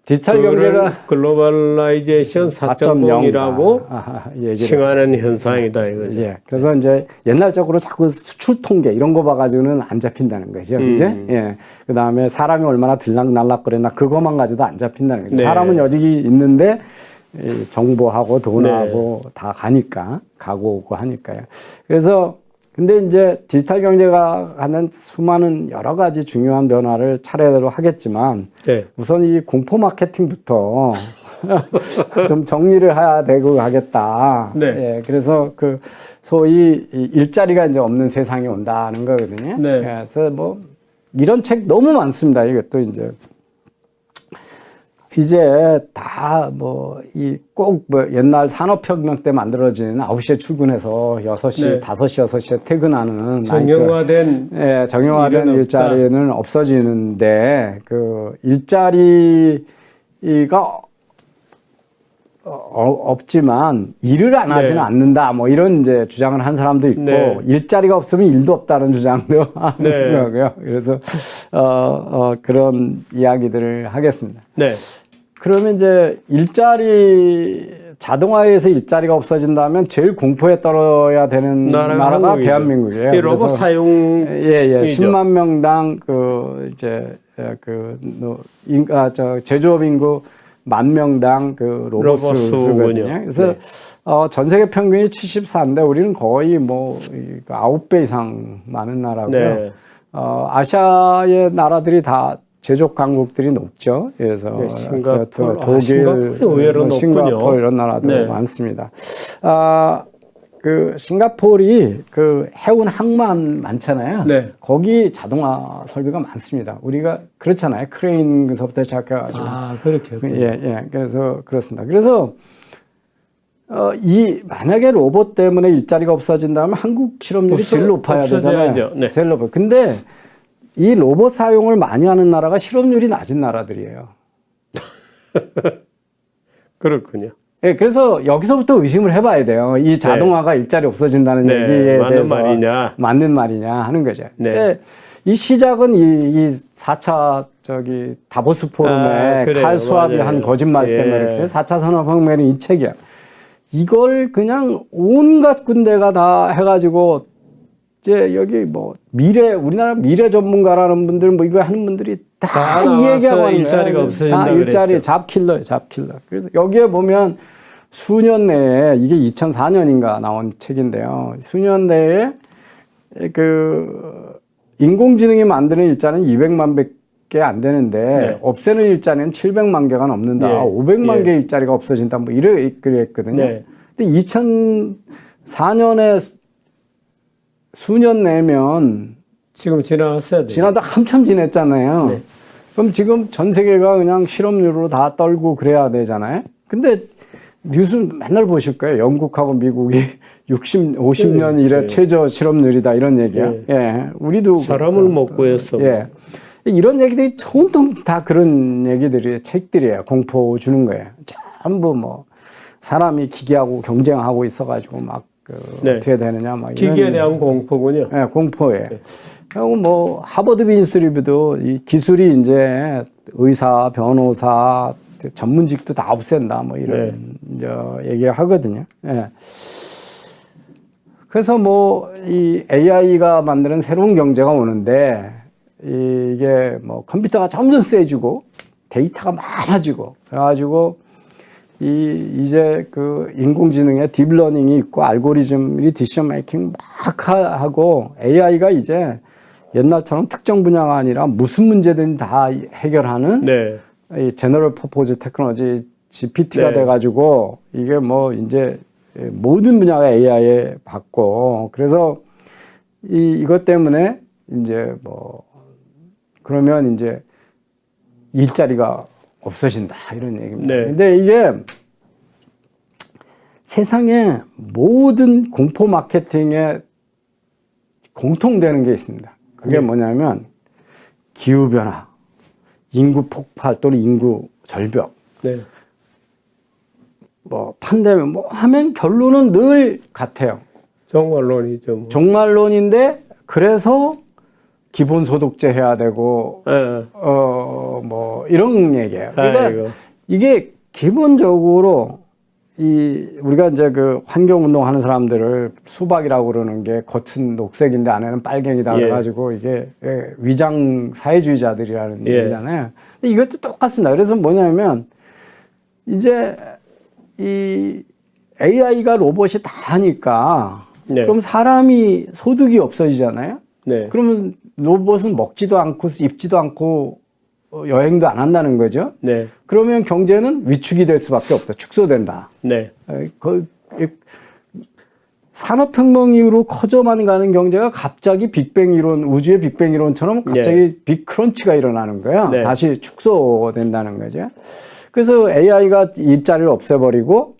디지털 경제가 글로벌라이제이션 4.0이라고 칭하는 현상이다 이거죠. 그래서 이제 옛날적으로 자꾸 수출 통계 이런 거 봐가지고는 안 잡힌다는 거죠. 이제 그 다음에 사람이 얼마나 들락날락거렸나 그것만 가지고도 안 잡힌다는 거죠. 사람은 여직이 있는데 정보하고 돈하고 다 가니까 가고 오고 하니까요. 그래서 근데 이제 디지털 경제가 하는 수많은 여러 가지 중요한 변화를 차례대로 하겠지만 우선 이 공포 마케팅부터 좀 정리를 해야 되고 하겠다. 그래서 그 소위 일자리가 이제 없는 세상이 온다는 거거든요. 그래서 뭐 이런 책 너무 많습니다. 이것도 이제 다 뭐 이 꼭 뭐 옛날 산업혁명 때 만들어진 9시에 출근해서 6시, 5시, 6시에 퇴근하는 정형화된 정형화된 일자리는 없어지는데 그 일자리가 없지만 일을 안 하지는 않는다. 뭐 이런 이제 주장을 한 사람도 있고 일자리가 없으면 일도 없다는 주장도 하는 거고요. 그래서 그런 이야기들을 하겠습니다. 그러면 이제 자동화에서 일자리가 없어진다면 제일 공포에 떨어야 되는 나라가 한국이죠. 대한민국이에요. 이 로봇 사용 10만 명당 제조업 인구 10,000명당 그 로봇 수거든요. 그래서 네. 전 세계 평균이 74인데 우리는 거의 뭐 9배 이상 많은 나라고요. 네. 아시아의 나라들이 다 제조업 강국들이 높죠. 그래서 네, 싱가포르, 독일, 싱가포르 의외로 높군요. 싱가포르 이런 나라들 네. 많습니다. 그 싱가포르이 그 해운 항만 많잖아요. 네. 거기 자동화 설비가 많습니다. 우리가 그렇잖아요. 크레인서부터 시작해가지고. 그렇게. 예. 그래서 그렇습니다. 그래서 만약에 로봇 때문에 일자리가 없어진다면 한국 실업률이 제일 높아야 되잖아요. 네. 제일 높아요. 근데 이 로봇 사용을 많이 하는 나라가 실업률이 낮은 나라들이에요. 그렇군요. 예, 그래서 여기서부터 의심을 해봐야 돼요. 이 자동화가 일자리 없어진다는 네, 얘기에 맞는 대해서 말이냐. 맞는 말이냐 하는 거죠. 네. 이 시작은 이 4차 다보스 포럼에 그래요. 칼 수압이 맞아요. 한 거짓말 예. 때문에 이렇게 4차 산업혁명은 이 책이야. 이걸 그냥 온갖 군데가 다 해가지고 이제 여기 뭐 우리나라 미래 전문가라는 분들 뭐 이거 하는 분들이 다 이 얘기하고 하는 일자리가 거예요. 없어진다 다 일자리 그랬죠. 잡킬러예요, 잡킬러. 그래서 여기에 보면 수년 내에 이게 2004년인가 나온 책인데요. 수년 내에 그 인공지능이 만드는 일자리는 200만 개 안 되는데 네. 없애는 일자리는 700만 개가 넘는다. 예. 500만 개 일자리가 없어진다. 뭐 그랬거든요. 네. 근데 2004년에 수년 내면 지금 지나갔어야 돼요. 지나도 한참 지냈잖아요. 네. 그럼 지금 전 세계가 그냥 실업률로 다 떨고 그래야 되잖아요. 근데 뉴스 맨날 보실 거예요. 영국하고 미국이 50년 이래 네. 최저 실업률이다 이런 얘기야. 네. 예, 우리도 사람을 못 구했어. 예, 이런 얘기들이 온통 다 그런 얘기들이 책들이에요. 공포 주는 거예요. 전부 뭐 사람이 기계하고 경쟁하고 있어가지고 막 네. 어떻게 되느냐 막 기계에 대한 공포군요. 예, 공포에. 그리고 뭐 하버드 비즈니스 리뷰도 이 기술이 이제 의사, 변호사, 전문직도 다 없앤다 뭐 이런 이제 얘기를 하거든요. 예. 그래서 뭐 이 AI가 만드는 새로운 경제가 오는데 이게 뭐 컴퓨터가 점점 세지고 데이터가 많아지고 그래가지고 이제 그 인공지능의 딥러닝이 있고 알고리즘이 디시전 메이킹 막 하고 AI가 이제 옛날처럼 특정 분야가 아니라 무슨 문제든 다 해결하는 네. 이 제너럴 퍼포즈 테크놀로지 GPT가 네. 돼가지고 이게 뭐 이제 모든 분야가 AI에 받고 그래서 이것 때문에 이제 뭐 그러면 이제 일자리가 없어진다 이런 얘기입니다. 네. 근데 이게 세상에 모든 공포 마케팅에 공통되는 게 있습니다. 그게 뭐냐면 기후 변화, 인구 폭발 또는 인구 절벽, 네. 뭐 팬데믹 뭐 하면 결론은 늘 같아요. 종말론이죠. 뭐. 종말론인데 그래서 기본소득제 해야 되고 예. 뭐 이런 얘기예요. 그러니까 아이고. 이게 기본적으로 우리가 이제 그 환경운동 하는 사람들을 수박이라고 그러는 게 겉은 녹색인데 안에는 빨갱이다 예. 그래가지고 이게 위장 사회주의자들이라는 예. 얘기잖아요. 근데 이것도 똑같습니다. 그래서 뭐냐면 이제 이 AI가 로봇이 다 하니까 네. 그럼 사람이 소득이 없어지잖아요. 네. 그러면 로봇은 먹지도 않고 입지도 않고 여행도 안 한다는 거죠. 네. 그러면 경제는 위축이 될 수밖에 없다. 축소된다. 네. 산업혁명 이후로 커져만 가는 경제가 갑자기 빅뱅 이론, 우주의 빅뱅 이론처럼 갑자기 빅크런치가 일어나는 거야. 네. 다시 축소된다는 거죠. 그래서 AI가 일자리를 없애버리고,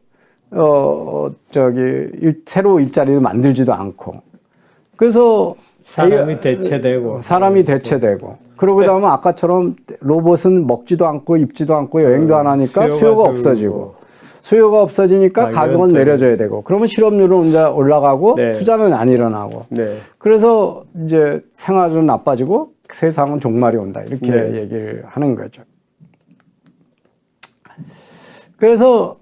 새로 일자리를 만들지도 않고. 그래서 사람이 대체되고. 사람이 대체되고. 그러고 나면 아까처럼 로봇은 먹지도 않고 입지도 않고 여행도 안 하니까 수요가 없어지고. 수요가 없어지니까 가격은 내려져야 되고. 그러면 실업률은 이제 올라가고 네. 투자는 안 일어나고. 네. 그래서 이제 생활은 나빠지고 세상은 종말이 온다. 이렇게 네. 얘기를 하는 거죠. 그래서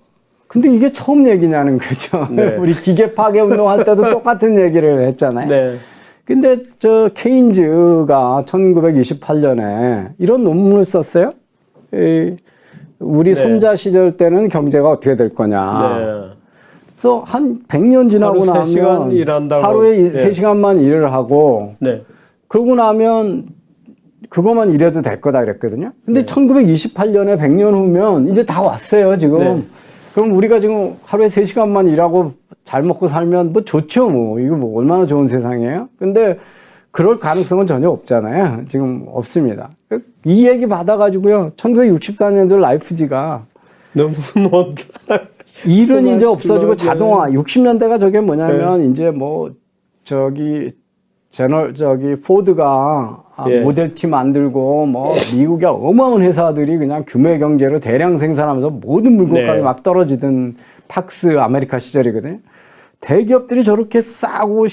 근데 이게 처음 얘기냐는 거죠. 네. 우리 기계 파괴 운동할 때도 똑같은 얘기를 했잖아요. 네. 근데 저 케인즈가 1928년에 이런 논문을 썼어요. 우리 네. 손자 시절 때는 경제가 어떻게 될 거냐. 네. 그래서 한 100년 지나고 하루 3시간 나면 일한다고. 하루에 네. 3시간만 일을 하고 네. 그러고 나면 그것만 일해도 될 거다 이랬거든요. 근데 1928년에 100년 후면 이제 다 왔어요, 지금. 네. 그럼 우리가 지금 하루에 3시간만 일하고 잘 먹고 살면 뭐 좋죠, 뭐. 이거 뭐 얼마나 좋은 세상이에요? 근데 그럴 가능성은 전혀 없잖아요. 지금 없습니다. 이 얘기 받아가지고요. 1964년도 라이프지가 너무 못. 일은 이제 없어지고 맞아요. 자동화. 60년대가 저게 뭐냐면 이제 뭐 저기 포드가 예. 모델티 만들고 뭐 미국의 어마어마한 회사들이 그냥 규모의 경제로 대량 생산하면서 모든 물건값이 네. 막 떨어지던 팍스 아메리카 시절이거든요. 대기업들이 저렇게 싸고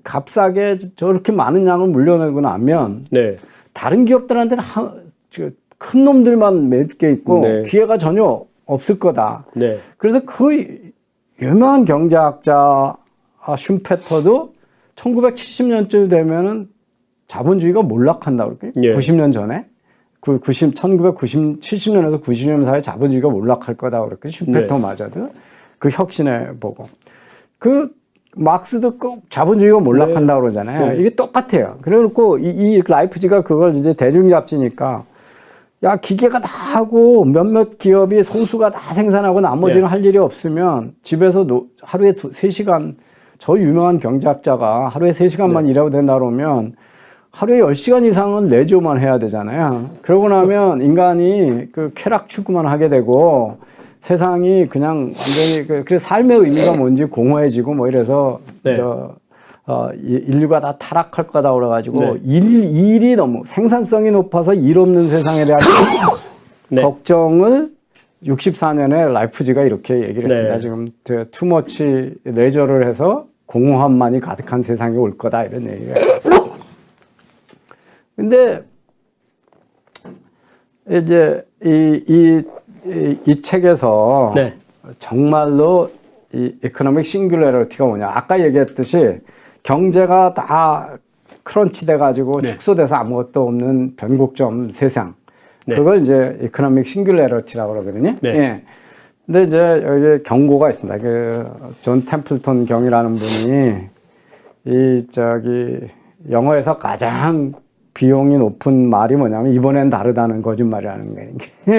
값싸게 저렇게 많은 양을 물려내고 나면 네. 다른 기업들한테는 큰 놈들만 몇 개 있고 네. 기회가 전혀 없을 거다. 네. 그래서 그 유명한 경제학자 슈페터도 1970년쯤 되면은 자본주의가 몰락한다 그럴까요? 예. 90년 전에 70년에서 90년 사이에 자본주의가 몰락할 거다 그럴까요? 슈페터마저도 그 혁신을 보고 그 막스도 꼭 자본주의가 몰락한다 그러잖아요. 네. 이게 똑같아요. 그래놓고 이 라이프지가 그걸 이제 대중 잡지니까 야 기계가 다 하고 몇몇 기업이 소수가 다 생산하고 나머지는 네. 할 일이 없으면 집에서 하루에 3시간 저 유명한 경제학자가 하루에 3시간만 네. 일하고 된다 그러면 하루에 10시간 이상은 내조만 해야 되잖아요. 그러고 나면 인간이 그 쾌락 추구만 하게 되고 세상이 그냥 완전히 그래서 삶의 의미가 뭔지 공허해지고 뭐 이래서 네. 인류가 다 타락할 거다 그래가지고 네. 일이 너무 생산성이 높아서 일 없는 세상에 대한 네. 걱정을 64년에 라이프지가 이렇게 얘기를 했습니다. 네. 지금 투머치 레저를 해서 공허함만이 가득한 세상이 올 거다 이런 얘기가. 근데 이제 이 책에서 네. 정말로 이 이코노믹 싱귤러리티가 뭐냐? 아까 얘기했듯이 경제가 다 크런치 돼가지고 네. 축소돼서 아무것도 없는 변곡점 세상. 네. 그걸 이제 이코노믹 싱귤러리티라고 그러거든요. 네. 예. 근데 이제 여기 경고가 있습니다. 그 존 템플턴 경이라는 분이 영어에서 가장 비용이 높은 말이 뭐냐면 이번엔 다르다는 거짓말이라는 거예요.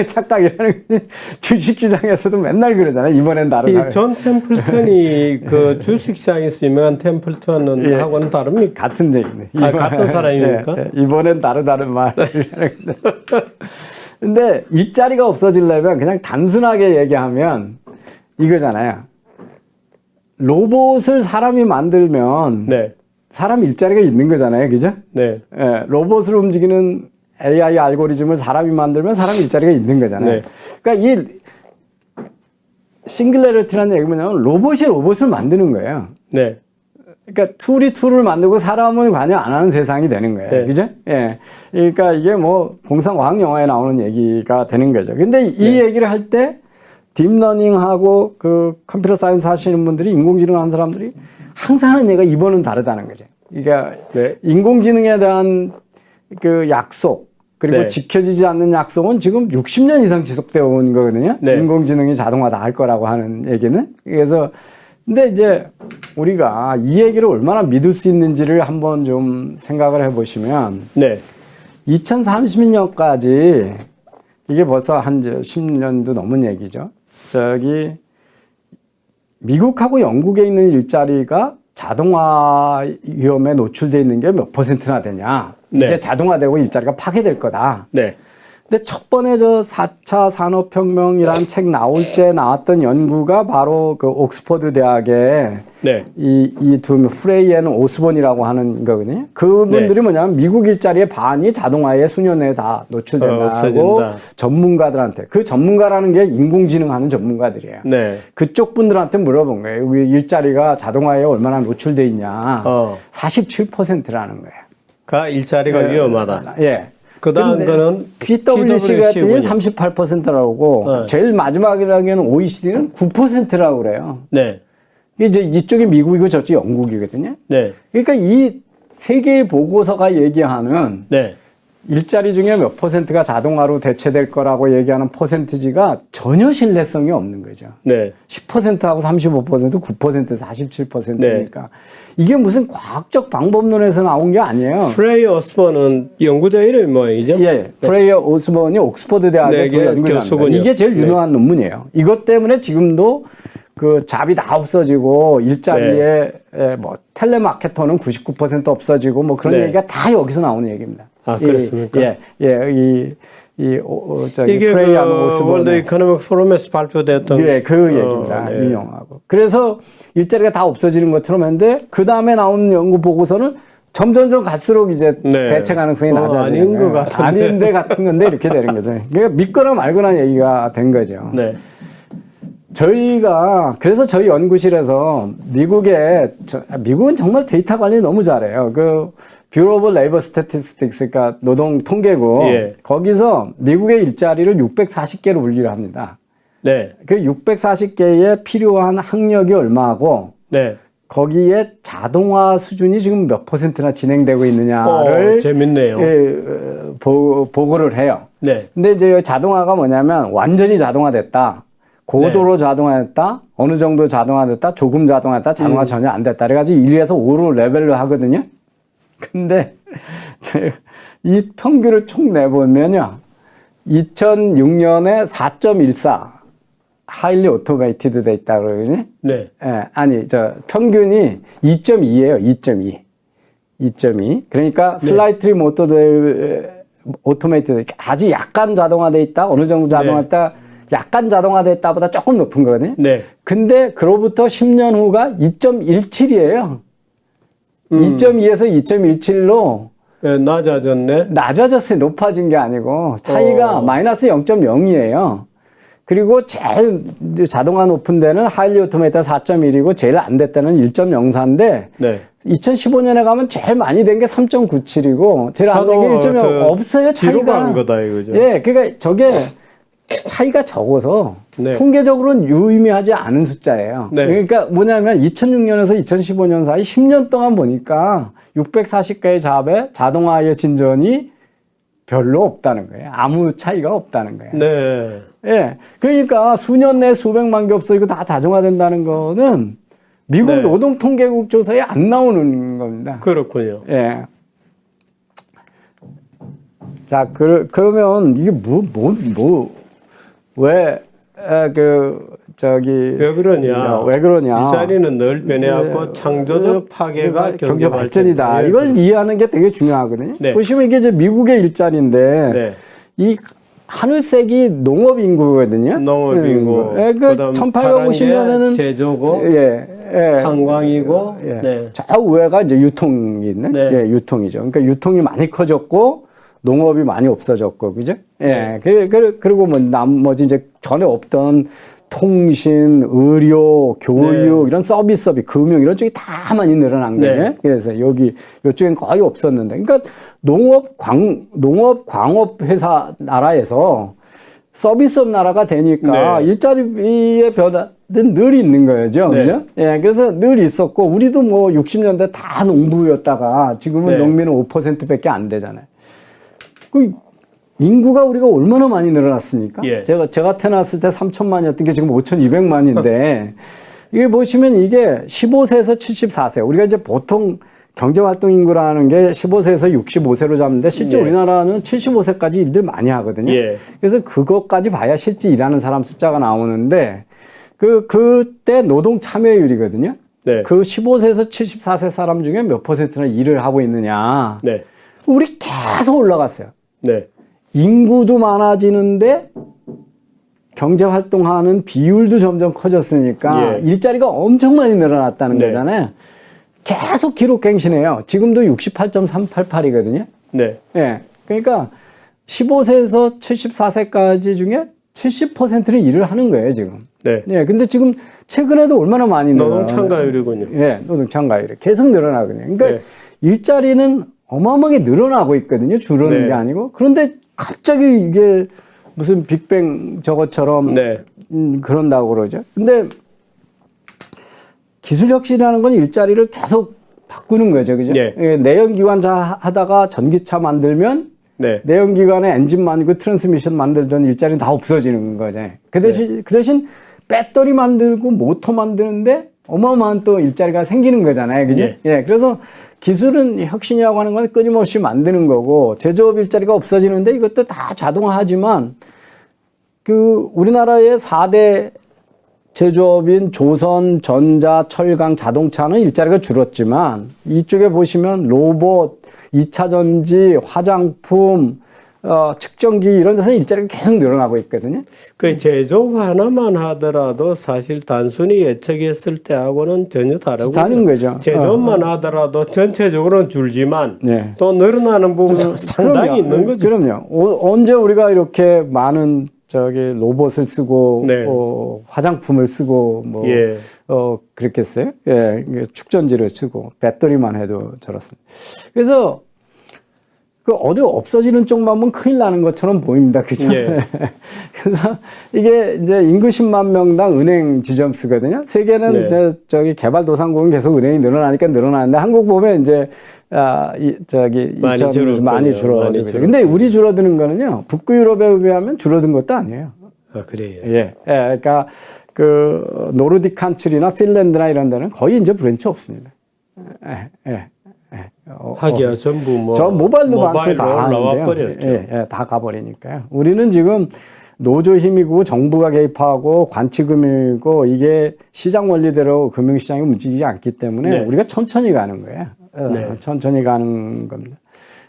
착각이라는 게 주식시장에서도 맨날 그러잖아요. 이번엔 다르다. 이 존 템플턴이 그 주식시장에서 유명한 템플턴은 예. 하고는 다릅니까? 같은 얘기네. 같은 사람입니까? 이번엔 다르다는 말. 근데 일자리가 없어지려면 그냥 단순하게 얘기하면 이거잖아요. 로봇을 사람이 만들면 네. 사람 일자리가 있는 거잖아요. 그죠? 네. 예, 로봇을 움직이는 AI 알고리즘을 사람이 만들면 사람 일자리가 있는 거잖아요. 네. 그러니까 이 싱글레리티라는 얘기는 뭐냐면 로봇이 로봇을 만드는 거예요. 네. 그러니까 툴이 툴을 만들고 사람은 관여 안 하는 세상이 되는 거예요. 네. 그죠? 예. 그러니까 이게 뭐 공상과학 영화에 나오는 얘기가 되는 거죠. 근데 이 네. 얘기를 할 때 딥러닝하고 그 컴퓨터 사이언스 하시는 분들이 인공지능 하는 사람들이 항상 하는 얘기가 이번은 다르다는 거죠. 그러니까 네. 인공지능에 대한 그 약속 그리고 네. 지켜지지 않는 약속은 지금 60년 이상 지속되어 온 거거든요. 네. 인공지능이 자동화 다 할 거라고 하는 얘기는. 그래서 근데 이제 우리가 이 얘기를 얼마나 믿을 수 있는지를 한번 좀 생각을 해보시면 네. 2030년까지 이게 벌써 한 10년도 넘은 얘기죠. 미국하고 영국에 있는 일자리가 자동화 위험에 노출되어 있는 게 몇 %나 되냐. 네. 이제 자동화되고 일자리가 파괴될 거다. 네. 근데 첫 번에 4차 산업혁명이라는 책 나올 때 나왔던 연구가 바로 그 옥스퍼드 대학의 네. 이 두 프레이 앤 오스본이라고 하는 거거든요. 그분들이 네. 뭐냐면 미국 일자리의 반이 자동화에 수년에 다 노출된다고 없어진다. 전문가들한테 그 전문가라는 게 인공지능 하는 전문가들이에요. 네. 그쪽 분들한테 물어본 거예요. 우리 일자리가 자동화에 얼마나 노출돼 있냐. 47%라는 거예요. 가 일자리가 위험하다. 예. 그다음 거는 PwC가 했더니 군요. 38%라고 제일 마지막이라기에는 OECD는 9%라고 그래요. 네. 이게 이제 이쪽이 미국이고 저쪽이 영국이거든요. 네. 그러니까 이 세 개의 보고서가 얘기하는 네. 일자리 중에 몇 퍼센트가 자동화로 대체될 거라고 얘기하는 퍼센티지가 전혀 신뢰성이 없는 거죠. 네. 10%하고 35%, 9%, 47%니까. 이게 무슨 과학적 방법론에서 나온 게 아니에요. 프레이 오스본은 연구자 이름이 뭐이죠? 예, 프레이어 오스본이 옥스퍼드 대학의 네, 연구자입니다. 이게 제일 유명한 논문이에요. 이것 때문에 지금도 그 잡이 다 없어지고 일자리에 뭐 텔레마케터는 99% 없어지고 뭐 그런 얘기가 다 여기서 나오는 얘기입니다. 아, 그렇습니까? 저기 이게 프레이어 그 오스본 월드 이코노믹 포럼에서 발표됐던 그 얘기입니다. 네. 인용하고. 그래서 일자리가 다 없어지는 것처럼 했는데 그 다음에 나온 연구 보고서는 점점점 갈수록 이제 대체 가능성이 낮아지는 아닌 것 같은데. 아닌데 같은 건데 이렇게 되는 거죠. 그러니까 믿거나 말거나 얘기가 된 거죠. 네. 저희가 그래서 저희 연구실에서 미국은 정말 데이터 관리 너무 잘해요. 그 뷰로 오브 레이버 스태티스틱스, 그러니까 노동 통계국 거기서 미국의 일자리를 640개로 분류를 합니다. 네. 그 640개에 필요한 학력이 얼마고 네. 거기에 자동화 수준이 지금 몇 퍼센트나 진행되고 있느냐를 재밌네요. 보고를 해요. 네. 근데 이제 자동화가 뭐냐면 완전히 자동화됐다. 고도로 자동화됐다. 어느 정도 자동화됐다. 조금 자동화됐다. 자동화 전혀 안 됐다. 그래가지고 1에서 5로 레벨로 하거든요. 근데 이 평균을 총 내보면요. 2006년에 4.14 하일리 오토메이티드 돼 있다 그러거든요. 네. 아니 평균이 2.2예요. 2.2. 그러니까 슬라이트리 오토메이티드 아주 약간 자동화돼 있다. 어느 정도 자동화됐다. 약간 자동화돼 있다보다 조금 높은 거거든요. 네. 근데 그로부터 10년 후가 2.17이에요. 2.2에서 2.17로 네, 낮아졌어요. 높아진 게 아니고 차이가 마이너스 0.0이에요. 그리고 제일 자동화 높은 데는 하일리 오토메이터 4.1이고 제일 안 됐다는 1.04인데 네. 2015년에 가면 제일 많이 된 게 3.97이고 제일 안 된 게 1.0 없어요. 뒤로 차이가. 간 거다 이거죠. 예, 그러니까 저게 차이가 적어서 네. 통계적으로는 유의미하지 않은 숫자예요. 네. 그러니까 뭐냐면 2006년에서 2015년 사이 10년 동안 보니까 640개의 잡에 자동화의 진전이 별로 없다는 거예요. 아무 차이가 없다는 거예요. 네. 예. 그러니까 수년 내에 수백만 개 없어지고 다 자동화된다는 거는 미국 네. 노동통계국 조사에 안 나오는 겁니다. 그렇군요. 예. 자, 그러면 이게 왜 그러냐. 일자리는 늘 변해왔고 창조적 파괴가 경제 발전이다. 이걸 이해하는 게 되게 중요하거든요. 네. 보시면 이게 이제 미국의 일자리인데 네. 이 하늘색이 농업 인구거든요. 농업 인구. 그러니까 1850년에는 제조고, 탄광이고, 저 위에가 이제 유통이 있네. 네. 유통이죠. 그러니까 유통이 많이 커졌고 농업이 많이 없어졌고, 그죠? 네. 그리고 뭐 나머지 이제 전에 없던 통신, 의료, 교육 이런 서비스, 금융 이런 쪽이 다 많이 늘어난 거예요. 그래서 요쪽엔 거의 없었는데, 그러니까 농업, 광업 회사 나라에서 서비스업 나라가 되니까 일자리의 변화는 늘 있는 거죠. 그죠? 예, 그래서 늘 있었고, 우리도 뭐 60년대 다 농부였다가 지금은 농민은 5%밖에 안 되잖아요. 그 인구가 우리가 얼마나 많이 늘어났습니까? 제가 태어났을 때 3천만이었던 게 지금 5,200만인데 이게 보시면 이게 15세에서 74세. 우리가 이제 보통 경제활동 인구라는 게 15세에서 65세로 잡는데 실제 우리나라는 75세까지 일들 많이 하거든요. 그래서 그것까지 봐야 실제 일하는 사람 숫자가 나오는데 그때 노동 참여율이거든요. 그 15세에서 74세 사람 중에 몇 퍼센트나 일을 하고 있느냐. 우리 계속 올라갔어요. 인구도 많아지는데 경제 활동하는 비율도 점점 커졌으니까 일자리가 엄청 많이 늘어났다는 거잖아요. 계속 기록갱신해요. 지금도 68.388이거든요. 그러니까 15세에서 74세까지 중에 70%는 일을 하는 거예요, 지금. 근데 지금 최근에도 얼마나 많이 늘어나요? 노동 참가율이군요. 노동 참가율이 계속 늘어나거든요. 그러니까 일자리는 어마어마하게 늘어나고 있거든요. 줄어드는 네. 게 아니고. 그런데 갑자기 이게 무슨 빅뱅 저것처럼 네. 그런다고 그러죠. 근데 기술혁신이라는 건 일자리를 계속 바꾸는 거죠. 그죠? 네. 예, 내연기관차 하다가 전기차 만들면 네. 내연기관에 엔진 만들고 트랜스미션 만들던 일자리는 다 없어지는 거죠. 그 대신 배터리 만들고 모터 만드는데 어마어마한 또 일자리가 생기는 거잖아요. 그죠? 예. 예. 그래서 기술은 혁신이라고 하는 건 끊임없이 만드는 거고 제조업 일자리가 없어지는데 이것도 다 자동화하지만 그 우리나라의 4대 제조업인 조선, 전자, 철강, 자동차는 일자리가 줄었지만 이쪽에 보시면 로봇, 2차 전지, 화장품, 측정기 이런 데서 일자리가 계속 늘어나고 있거든요. 그 제조업 하나만 하더라도 사실 단순히 예측했을 때하고는 전혀 다르고 다른 거죠. 제조업만 하더라도 전체적으로는 줄지만 네. 또 늘어나는 부분은 상당히 있는 거죠. 그럼요. 언제 우리가 이렇게 많은 로봇을 쓰고 네. 화장품을 쓰고 뭐 예. 그랬겠어요? 예, 축전지를 쓰고 배터리만 해도 저렇습니다. 그래서 그 어디 없어지는 쪽만 보면 큰일 나는 것처럼 보입니다. 그죠? 예. 그래서 이게 이제 인구 10만 명당 은행 지점 쓰거든요. 세계는 네. 이제 개발도상국은 계속 은행이 늘어나니까 늘어나는데 한국 보면 이제 많이 줄었군요. 많이 줄어들죠. 근데 우리 줄어드는 거는요. 북구 유럽에 비하면 줄어든 것도 아니에요. 아, 그래요. 예. 그러니까 그 노르딕 칸트리나 핀란드나 이런 데는 거의 이제 브랜치 없습니다. 하기야 전부 뭐 저 모바일로 많고 다 나와 하는데요. 버렸죠. 다 가버리니까요. 우리는 지금 노조 힘이고 정부가 개입하고 관치금이고 이게 시장 원리대로 금융시장이 움직이지 않기 때문에 네. 우리가 천천히 가는 거예요. 네. 천천히 가는 겁니다.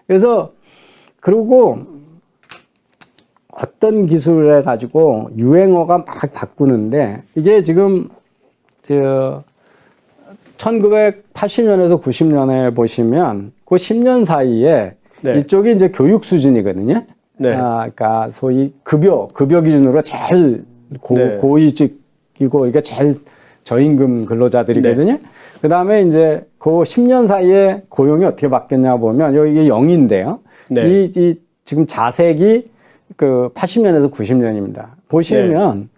그래서 그리고 어떤 기술을 가지고 유행어가 막 바꾸는데 이게 지금 1980년에서 90년에 보시면 그 10년 사이에 네. 이쪽이 이제 교육 수준이거든요. 네. 그러니까 소위 급여 기준으로 제일 네. 고위직이고 이게 제일 저임금 근로자들이거든요. 네. 그 다음에 이제 그 10년 사이에 고용이 어떻게 바뀌었냐 보면 여기 0인데요. 네. 이 지금 자색이 그 80년에서 90년입니다. 보시면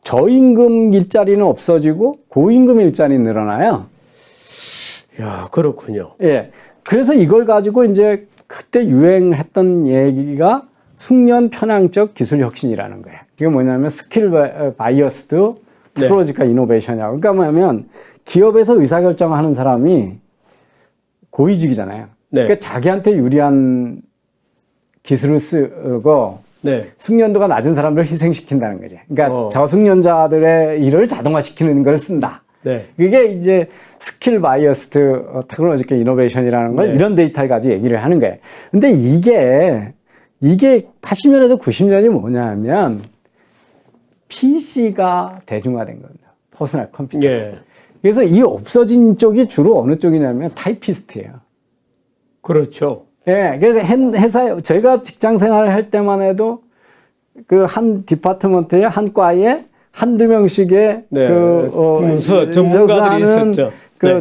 저임금 일자리는 없어지고 고임금 일자리는 늘어나요. 야, 그렇군요. 예. 그래서 이걸 가지고 이제 그때 유행했던 얘기가 숙련 편향적 기술 혁신이라는 거예요. 이게 뭐냐면 스킬 바이어스드 테크놀로지컬 이노베이션이라고. 그러니까 뭐냐면 기업에서 의사결정하는 사람이 고위직이잖아요. 네. 그러니까 자기한테 유리한 기술을 쓰고 숙련도가 낮은 사람들을 희생시킨다는 거죠. 그러니까 저숙련자들의 일을 자동화시키는 걸 쓴다. 그게 이제 스킬 바이어스드 테크놀로지컬 이노베이션이라는 걸 이런 데이터를 가지고 얘기를 하는 거예요. 근데 이게 80년에서 90년이 뭐냐면 PC가 대중화된 겁니다. 퍼스널 컴퓨터. 그래서 이 없어진 쪽이 주로 어느 쪽이냐면 타이피스트예요. 그렇죠. 예, 그래서 회사에 제가 직장 생활을 할 때만 해도 한 디파트먼트에 한 과에 한두 명씩의 문서 전문가들이 있었죠.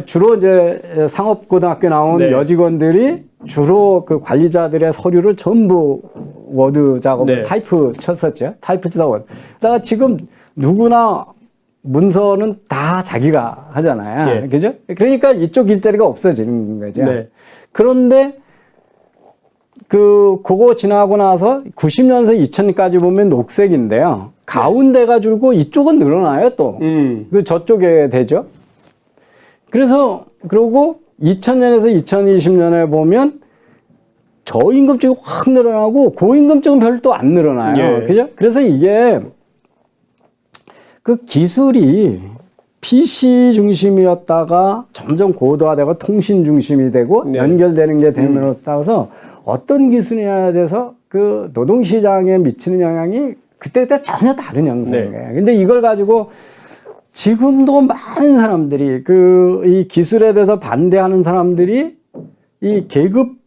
주로 이제 상업고등학교 나온 여직원들이 주로 그 관리자들의 서류를 전부 워드 작업을 타이프 쳤었죠. 타이프 치다 워드. 그러다가 지금 누구나 문서는 다 자기가 하잖아요. 그죠? 그러니까 이쪽 일자리가 없어지는 거죠. 그런데 그거 지나고 나서 90년에서 2000까지 보면 녹색인데요. 가운데가 줄고 이쪽은 늘어나요, 또. 저쪽에 되죠. 그리고 2000년에서 2020년에 보면 저임금 쪽이 확 늘어나고 고임금 쪽은 별로 안 늘어나요. 그죠? 그래서 이게 그 기술이 PC 중심이었다가 점점 고도화되고 통신 중심이 되고 연결되는 게 되면서 따라서 어떤 기술이냐에 대해서 그 노동시장에 미치는 영향이 그때 전혀 다른 영상인 거예요. 근데 이걸 가지고 지금도 많은 사람들이 이 기술에 대해서 반대하는 사람들이 이 계급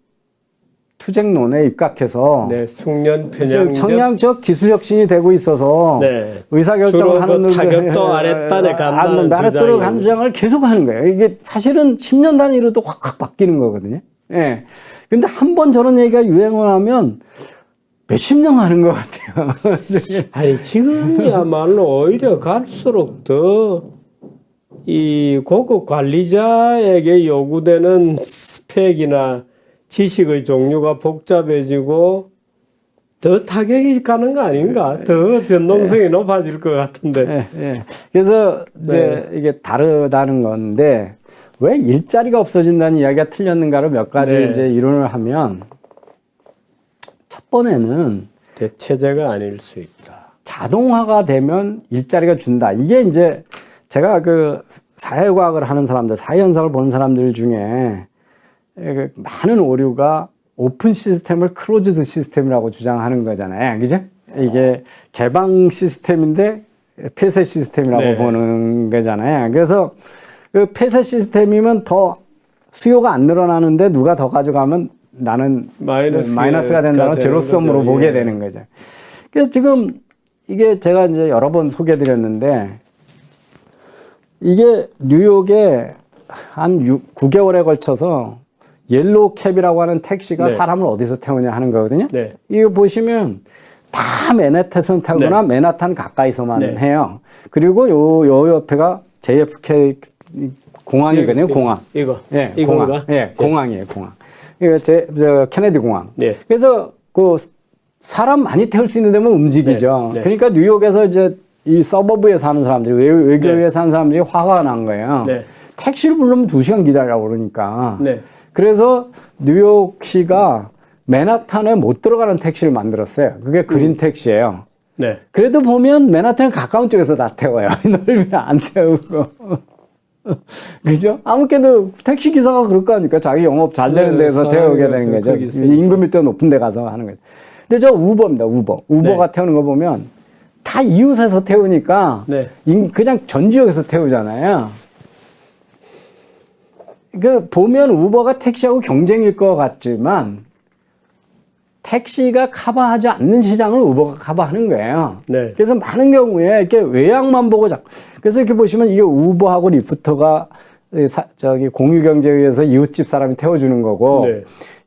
투쟁론에 입각해서 숙련 청량적 기술혁신이 되고 있어서 의사결정을 하는 타격도 아랫단에 간다는 아랫도로 간 주장을 계속 하는 거예요. 이게 사실은 10년 단위로도 확 바뀌는 거거든요. 예. 근데 한 번 저런 얘기가 유행을 하면 몇십 년 가는 것 같아요. 아니, 지금이야말로 오히려 갈수록 더 이 고급 관리자에게 요구되는 스펙이나 지식의 종류가 복잡해지고 더 타격이 가는 거 아닌가? 더 변동성이 높아질 것 같은데. 예, 예. 그래서 이제 이게 다르다는 건데 왜 일자리가 없어진다는 이야기가 틀렸는가를 몇 가지 이제 이론을 하면 첫 번에는 대체제가 아닐 수 있다. 자동화가 되면 일자리가 준다. 이게 이제 제가 그 사회과학을 하는 사람들, 사회현상을 보는 사람들 중에 많은 오류가 오픈 시스템을 클로즈드 시스템이라고 주장하는 거잖아요. 그죠? 이게 개방 시스템인데 폐쇄 시스템이라고 보는 거잖아요. 그래서 그 폐쇄 시스템이면 더 수요가 안 늘어나는데 누가 더 가져가면 나는 마이너스가 된다는 제로섬으로 보게 되는 거죠. 그래서 지금 이게 제가 이제 여러 번 소개드렸는데 이게 뉴욕에 한 9개월에 걸쳐서 옐로우 캡이라고 하는 택시가 사람을 어디서 태우냐 하는 거거든요. 이거 보시면 다 맨해튼 타거나 맨하탄 가까이서만 해요. 그리고 요 옆에가 JFK 공항이거든요. 공항. 이거. 예, 이건가? 공항. 예, 공항이에요. 공항. 이거 저 케네디 공항. 그래서 그 사람 많이 태울 수 있는 데면 움직이죠. 그러니까 뉴욕에서 이제 이 서버브에 사는 사람들이 외교에 사는 사람들이 화가 난 거예요. 택시를 부르면 2시간 기다리라고 그러니까. 그래서 뉴욕시가 맨하탄에 못 들어가는 택시를 만들었어요. 그게 그린 택시예요. 그래도 보면 맨하탄에 가까운 쪽에서 다 태워요. 넓이는 안 태우고. 그죠? 아무래도 택시 기사가 그럴 거 아닙니까? 자기 영업 잘 되는 데서 태우게 되는 거죠. 임금 밀도 높은 데 가서 하는 거죠. 근데 저 우버입니다. 우버가 태우는 거 보면 다 이웃에서 태우니까 그냥 전 지역에서 태우잖아요. 그 보면 우버가 택시하고 경쟁일 것 같지만 택시가 커버하지 않는 시장을 우버가 커버하는 거예요. 그래서 많은 경우에 이렇게 외양만 보고 그래서 이렇게 보시면 이게 우버하고 리프트가 저기 공유경제에 의해서 이웃집 사람이 태워주는 거고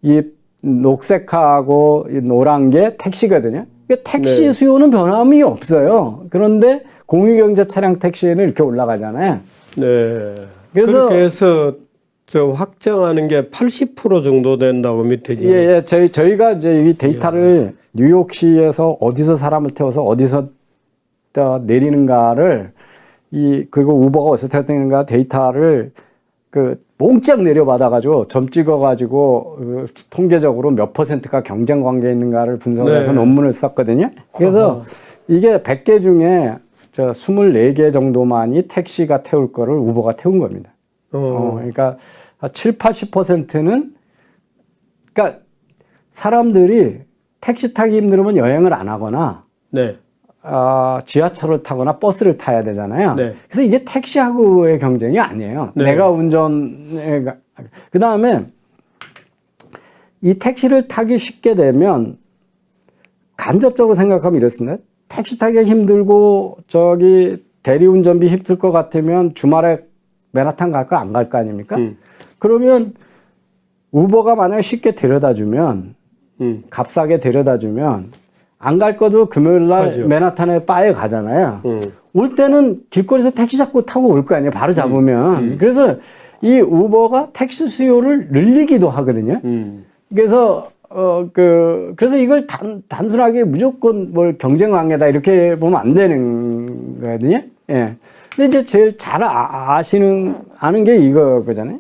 이 녹색하고 이 노란 게 택시거든요. 택시 수요는 변함이 없어요. 그런데 공유경제 차량 택시는 이렇게 올라가잖아요. 그래서 그렇게 해서 저 확정하는 게 80% 정도 된다고 밑에 지금. 예, 저희가 이제 이 데이터를 뉴욕시에서 어디서 사람을 태워서 어디서 내리는가를 그리고 우버가 어디서 태우는가 데이터를 그 몽짝 내려받아가지고 점 찍어가지고 통계적으로 몇 %가 경쟁 관계에 있는가를 분석해서 논문을 썼거든요. 그래서 이게 100개 중에 24개 정도만이 택시가 태울 거를 우버가 태운 겁니다. 그러니까 7, 80%는 그러니까 사람들이 택시 타기 힘들으면 여행을 안 하거나 지하철을 타거나 버스를 타야 되잖아요. 그래서 이게 택시하고의 경쟁이 아니에요. 내가 그 다음에 이 택시를 타기 쉽게 되면 간접적으로 생각하면 이렇습니다. 택시 타기가 힘들고 저기 대리운전비 힘들 것 같으면 주말에 맨하탄 갈 거 안 갈 거 아닙니까? 그러면 우버가 만약에 쉽게 데려다주면 값싸게 데려다주면 안 갈 거도 금요일 날 맨하탄에 바에 가잖아요. 올 때는 길거리에서 택시 잡고 타고 올 거 아니에요. 바로 잡으면. 그래서 이 우버가 택시 수요를 늘리기도 하거든요. 그래서 그래서 이걸 단순하게 무조건 뭘 경쟁 관계다 이렇게 보면 안 되는 거거든요. 예. 근데 이제 제일 잘 아는 게 이거잖아요.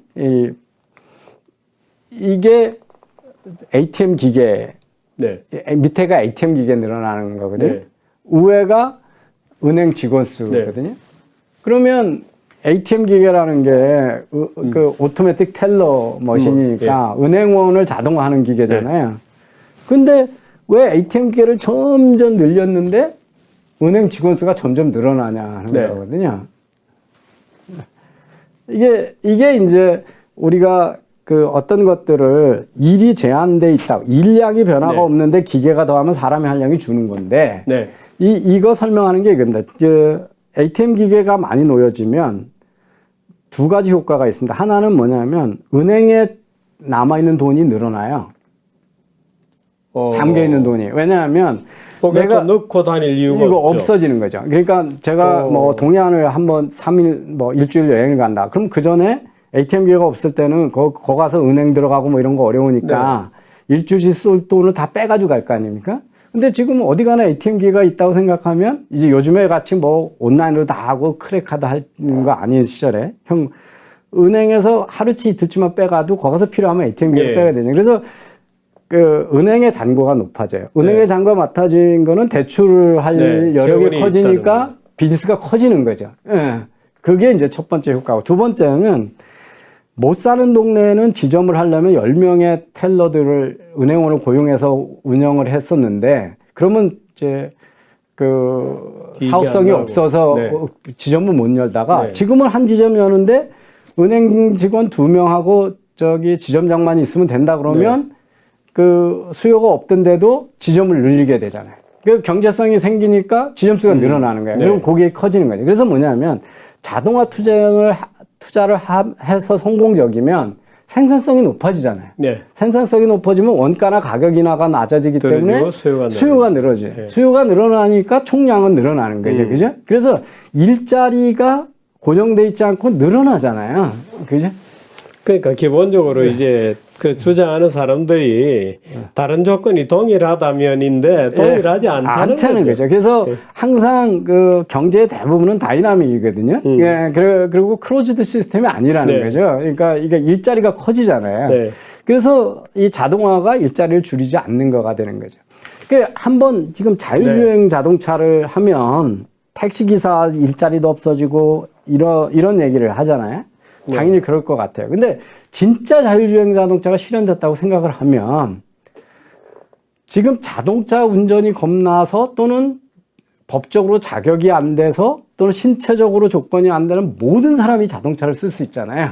이게 ATM 기계, 밑에가 ATM 기계 늘어나는 거거든요. 위에가 은행 직원 수거든요. 그러면 ATM 기계라는 게 그 오토매틱 텔러 머신이니까 은행원을 자동화하는 기계잖아요. 근데 왜 ATM 기계를 점점 늘렸는데 은행 직원 수가 점점 늘어나냐 하는 거거든요. 이게 이제 우리가 그 어떤 것들을 일이 제한돼 있다. 일량이 변화가 없는데 기계가 더하면 사람의 활량이 주는 건데 이거 설명하는 게 이겁니다. ATM 기계가 많이 놓여지면 두 가지 효과가 있습니다. 하나는 뭐냐면 은행에 남아있는 돈이 늘어나요. 어. 잠겨있는 돈이. 왜냐하면 거기에 내가 또 넣고 다닐 이유가 이거 없죠. 없어지는 거죠. 그러니까 제가 뭐 동해안을 한번 3일 뭐 일주일 여행을 간다. 그럼 그 전에 ATM 기계가 없을 때는 거 가서 은행 들어가고 뭐 이런 거 어려우니까 일주일치 쏠 돈을 다 빼가지고 갈 거 아닙니까? 근데 지금 어디 가나 ATM 기계가 있다고 생각하면 이제 요즘에 같이 뭐 온라인으로 다 하고 크랙카드 하는 거 아닌 시절에 은행에서 하루치 이틀치만 빼가도 거기서 필요하면 ATM 기계 빼야 되냐. 그래서 그 은행의 잔고가 높아져요. 은행의 잔고가 맡아진 거는 대출을 할 여력이 커지니까 비즈니스가 커지는 거죠. 예. 그게 이제 첫 번째 효과고, 두 번째는 못 사는 동네에는 지점을 하려면 10명의 텔러들을 은행원을 고용해서 운영을 했었는데, 그러면 이제 그 사업성이 없어서 지점을 못 열다가 지금은 한 지점 여는데 은행 직원 2명하고 저기 지점장만이 있으면 된다 그러면 그 수요가 없던데도 지점을 늘리게 되잖아요. 그 경제성이 생기니까 지점 수가 늘어나는 거예요. 그럼 고객이 커지는 거죠. 그래서 뭐냐면 자동화 투자를 해서 성공적이면 생산성이 높아지잖아요. 생산성이 높아지면 원가나 가격이나가 낮아지기 때문에 수요가 늘어져요. 수요가 늘어나니까 총량은 늘어나는 거죠. 그죠? 그래서 일자리가 고정돼 있지 않고 늘어나잖아요. 그죠? 그러니까 기본적으로 이제 그 투자하는 사람들이 다른 조건이 동일하다면인데 동일하지 않다는 거죠. 그래서 항상 그 경제의 대부분은 다이나믹이거든요. 그리고 클로즈드 시스템이 아니라는 거죠. 그러니까 이게 일자리가 커지잖아요. 그래서 이 자동화가 일자리를 줄이지 않는 거가 되는 거죠. 그 한번 지금 자율주행 자동차를 하면 택시기사 일자리도 없어지고 이런 얘기를 하잖아요. 당연히 그럴 것 같아요. 근데 진짜 자율주행 자동차가 실현됐다고 생각을 하면 지금 자동차 운전이 겁나서 또는 법적으로 자격이 안 돼서 또는 신체적으로 조건이 안 되는 모든 사람이 자동차를 쓸 수 있잖아요.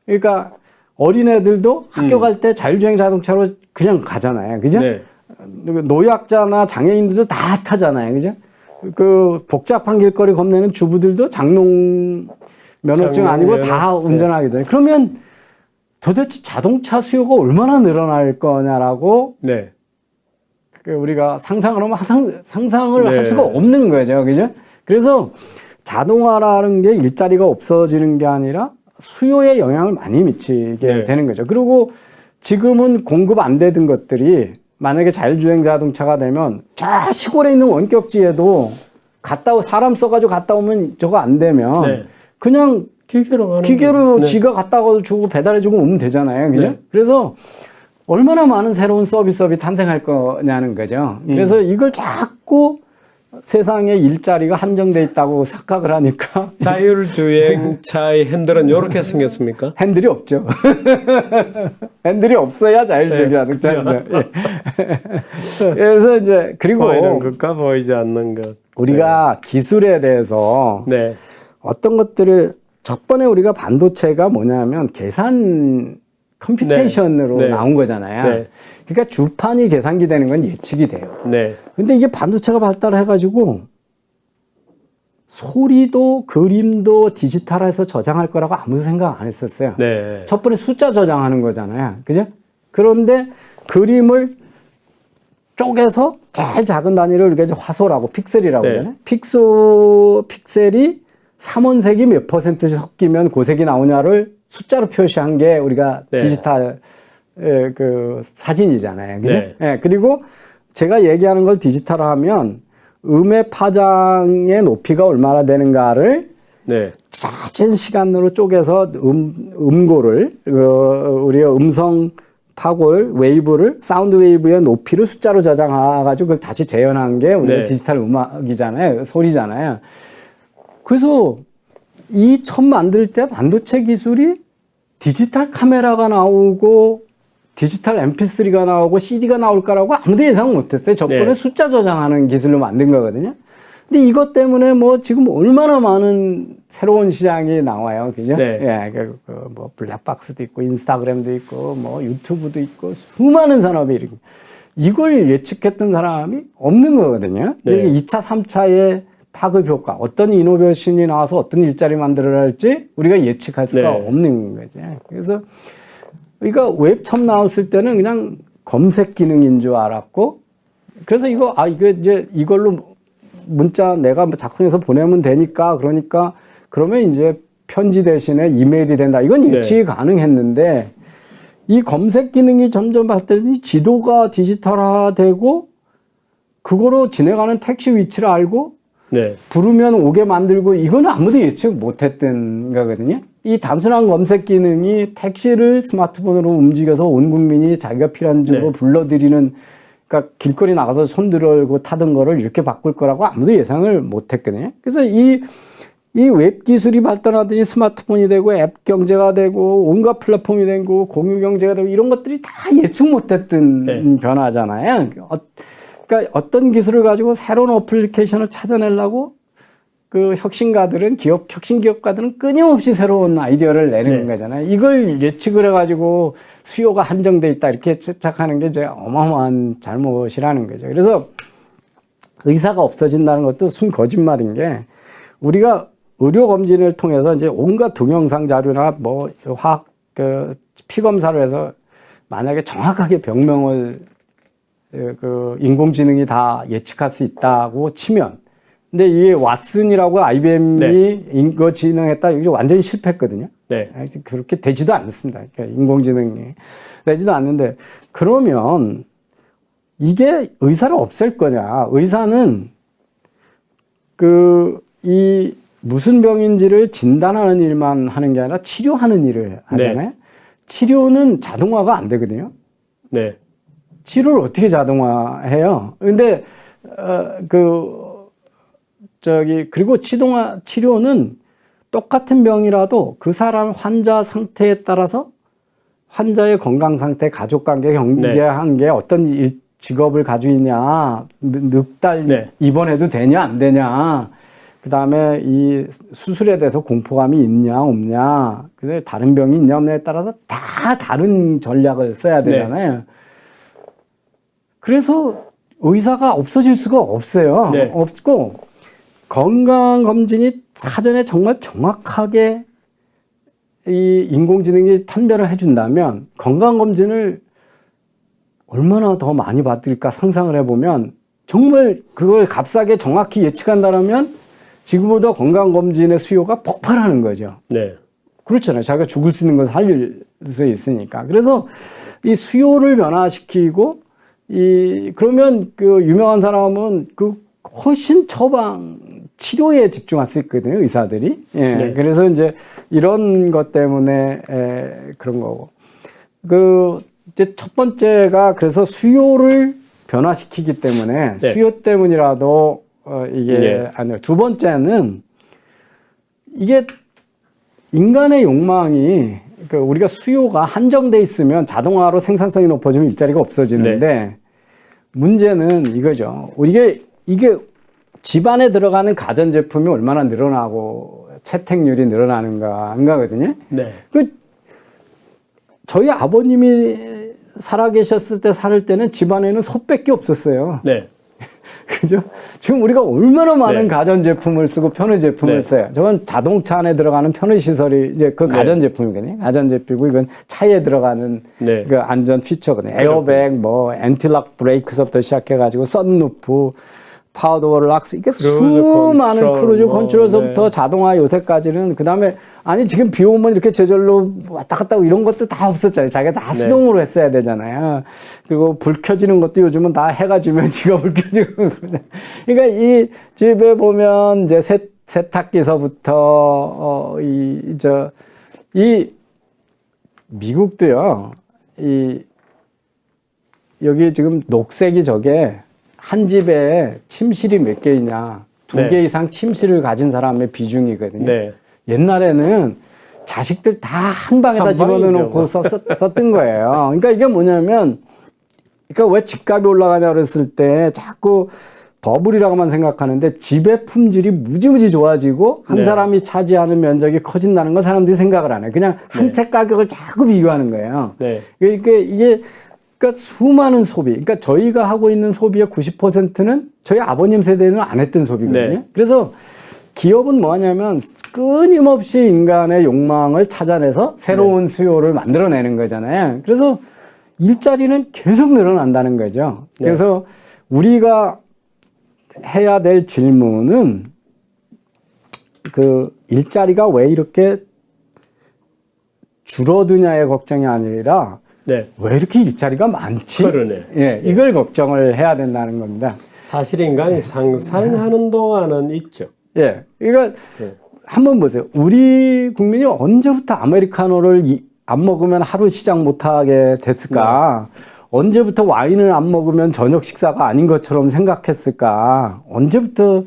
그러니까 어린애들도 학교 갈 때 자율주행 자동차로 그냥 가잖아요. 그죠? 노약자나 장애인들도 다 타잖아요. 그죠? 그 복잡한 길거리 겁내는 주부들도 장롱 면허증 아니고 다 운전하게 되네. 그러면 도대체 자동차 수요가 얼마나 늘어날 거냐라고 우리가 상상을 하면 상상을 할 수가 없는 거죠. 그죠? 그래서 자동화라는 게 일자리가 없어지는 게 아니라 수요에 영향을 많이 미치게 되는 거죠. 그리고 지금은 공급 안 되던 것들이 만약에 자율주행 자동차가 되면 저 시골에 있는 원격지에도 사람 써가지고 갔다 오면 저거 안 되면 그냥 기계로 지가 갖다 주고 배달해주고 오면 되잖아요. 그죠? 그래서 얼마나 많은 새로운 서비스업이 탄생할 거냐는 거죠. 그래서 이걸 자꾸 세상에 일자리가 한정돼 있다고 착각을 하니까. 자율주행차의 핸들은 이렇게 생겼습니까? 핸들이 없죠. 핸들이 없어야 자율주행 자동차인데. 그래서 이제 그리고 보이는 것과 보이지 않는 것. 우리가 기술에 대해서 어떤 것들을 첫 번에 우리가 반도체가 뭐냐면 계산 컴퓨테이션으로 나온 거잖아요. 그러니까 주판이 계산기 되는 건 예측이 돼요. 근데 이게 반도체가 발달해가지고 소리도 그림도 디지털화해서 저장할 거라고 아무도 생각 안 했었어요. 첫 번에 숫자 저장하는 거잖아요. 그죠? 그런데 그림을 쪼개서 제일 작은 단위를 우리가 이제 화소라고 픽셀이라고 하잖아요. 픽셀이 3원색이 몇 %씩 섞이면 고색이 나오냐를 숫자로 표시한 게 우리가 디지털 그 사진이잖아요. 그죠? 그리고 제가 얘기하는 걸 디지털화하면 음의 파장의 높이가 얼마나 되는가를 작은 시간으로 쪼개서 음고를 우리가 음성 파골 웨이브를 사운드 웨이브의 높이를 숫자로 저장해가지고 그걸 다시 재현한 게 우리 디지털 음악이잖아요. 소리잖아요. 그래서 이 처음 만들 때 반도체 기술이 디지털 카메라가 나오고 디지털 MP3가 나오고 CD가 나올 거라고 아무도 예상 못했어요. 저번에 숫자 저장하는 기술로 만든 거거든요. 근데 이것 때문에 뭐 지금 얼마나 많은 새로운 시장이 나와요. 그죠? 뭐 블랙박스도 있고 인스타그램도 있고 뭐 유튜브도 있고 수많은 산업이 이렇게 이걸 예측했던 사람이 없는 거거든요. 2차, 3차의 파급 효과, 어떤 이노베이션이 나와서 어떤 일자리 만들어야 할지 우리가 예측할 수가 없는 거죠. 그래서 그러니까 웹 처음 나왔을 때는 그냥 검색 기능인 줄 알았고, 그래서 이거 이제 이걸로 문자 내가 작성해서 보내면 되니까, 그러면 이제 편지 대신에 이메일이 된다. 이건 예측이 가능했는데, 이 검색 기능이 점점 발달되니 지도가 디지털화되고, 그거로 지나가는 택시 위치를 알고, 부르면 오게 만들고, 이거는 아무도 예측 못했던 거거든요. 이 단순한 검색 기능이 택시를 스마트폰으로 움직여서 온 국민이 자기가 필요한 쪽으로 불러들이는, 그러니까 길거리 나가서 손 들고 타던 거를 이렇게 바꿀 거라고 아무도 예상을 못했거든요. 그래서 이 웹 기술이 발달하더니 스마트폰이 되고 앱 경제가 되고 온갖 플랫폼이 되고 공유 경제가 되고 이런 것들이 다 예측 못했던 변화잖아요. 그러니까 어떤 기술을 가지고 새로운 어플리케이션을 찾아내려고 그 혁신 기업가들은 끊임없이 새로운 아이디어를 내는 거잖아요. 이걸 예측을 해가지고 수요가 한정돼 있다 이렇게 착각하는 게 이제 어마어마한 잘못이라는 거죠. 그래서 의사가 없어진다는 것도 순 거짓말인 게, 우리가 의료 검진을 통해서 이제 온갖 동영상 자료나 뭐 화학 피 검사를 해서 만약에 정확하게 병명을 그 인공지능이 다 예측할 수 있다고 치면, 근데 이 왓슨이라고 IBM이 인공지능했다, 이게 완전히 실패했거든요. 그렇게 되지도 않습니다. 그러니까 인공지능이 되지도 않는데, 그러면 이게 의사를 없앨 거냐? 의사는 이 무슨 병인지를 진단하는 일만 하는 게 아니라 치료하는 일을 하잖아요. 치료는 자동화가 안 되거든요. 치료를 어떻게 자동화해요? 근데 그리고 치료는 똑같은 병이라도 그 사람 환자 상태에 따라서 환자의 건강 상태, 가족 관계, 경제 관계, 어떤 직업을 가지고 있냐, 늑달 입원해도 되냐 안 되냐, 그 다음에 이 수술에 대해서 공포감이 있냐 없냐, 그다음에 다른 병이 있냐 없냐에 따라서 다 다른 전략을 써야 되잖아요. 그래서 의사가 없어질 수가 없어요. 없고, 건강검진이 사전에 정말 정확하게 이 인공지능이 판별을 해준다면, 건강검진을 얼마나 더 많이 받을까 상상을 해보면, 정말 그걸 값싸게 정확히 예측한다면 지금보다 건강검진의 수요가 폭발하는 거죠. 그렇잖아요. 자기가 죽을 수 있는 걸 살릴 수 있으니까. 그래서 이 수요를 변화시키고, 그러면 그 유명한 사람은 그 훨씬 치료에 집중할 수 있거든요, 의사들이. 그래서 이제 이런 것 때문에 그런 거고. 이제 첫 번째가 그래서 수요를 변화시키기 때문에 수요 때문이라도 이게 아니에요. 두 번째는 이게 인간의 욕망이, 그러니까 우리가 수요가 한정돼 있으면 자동화로 생산성이 높아지면 일자리가 없어지는데, 문제는 이거죠. 이게 집안에 들어가는 가전제품이 얼마나 늘어나고 채택률이 늘어나는가 한 거거든요. 저희 아버님이 살아계셨을 때 살 때는 집안에는 솥밖에 없었어요. 그죠? 지금 우리가 얼마나 많은 가전제품을 쓰고 편의제품을 써요. 저건 자동차 안에 들어가는 편의시설이 이제 그 가전제품이거든요. 가전제품이고, 이건 차에 들어가는 그 안전 피처거든요. 에어백, 뭐, 엔티락 브레이크서부터 시작해가지고, 썬루프, 파워도어 락스, 이게 수많은 크루즈 컨트롤서부터 자동화 요새까지는, 그 다음에, 아니, 지금 비 오면 이렇게 저절로 왔다 갔다 하고 이런 것도 다 없었잖아요. 자기가 다 수동으로 했어야 되잖아요. 그리고 불 켜지는 것도 요즘은 다 해가 지면 지가 불 켜지고. 그러니까 이 집에 보면 이제 세탁기서부터, 미국도요, 여기 지금 녹색이 저게, 한 집에 침실이 몇 개 있냐, 2개 이상 침실을 가진 사람의 비중이거든요. 옛날에는 자식들 다 한 방에다 집어넣어놓고 썼던 거예요. 그러니까 이게 뭐냐면, 그러니까 왜 집값이 올라가냐 그랬을 때 자꾸 버블이라고만 생각하는데, 집의 품질이 무지무지 좋아지고 한 사람이 차지하는 면적이 커진다는 걸 사람들이 생각을 안 해요. 그냥 한 채 가격을 자꾸 비교하는 거예요. 그러니까 그러니까 수많은 소비, 그러니까 저희가 하고 있는 소비의 90%는 저희 아버님 세대는 안 했던 소비거든요. 그래서 기업은 뭐냐면 끊임없이 인간의 욕망을 찾아내서 새로운 수요를 만들어내는 거잖아요. 그래서 일자리는 계속 늘어난다는 거죠. 그래서 우리가 해야 될 질문은 그 일자리가 왜 이렇게 줄어드냐의 걱정이 아니라 왜 이렇게 일자리가 많지? 그러네. 예, 이걸 걱정을 해야 된다는 겁니다. 사실 인간이 상상하는 동안은 있죠. 예, 이거 한번 보세요. 우리 국민이 언제부터 아메리카노를 안 먹으면 하루 시작 못하게 됐을까? 언제부터 와인을 안 먹으면 저녁 식사가 아닌 것처럼 생각했을까? 언제부터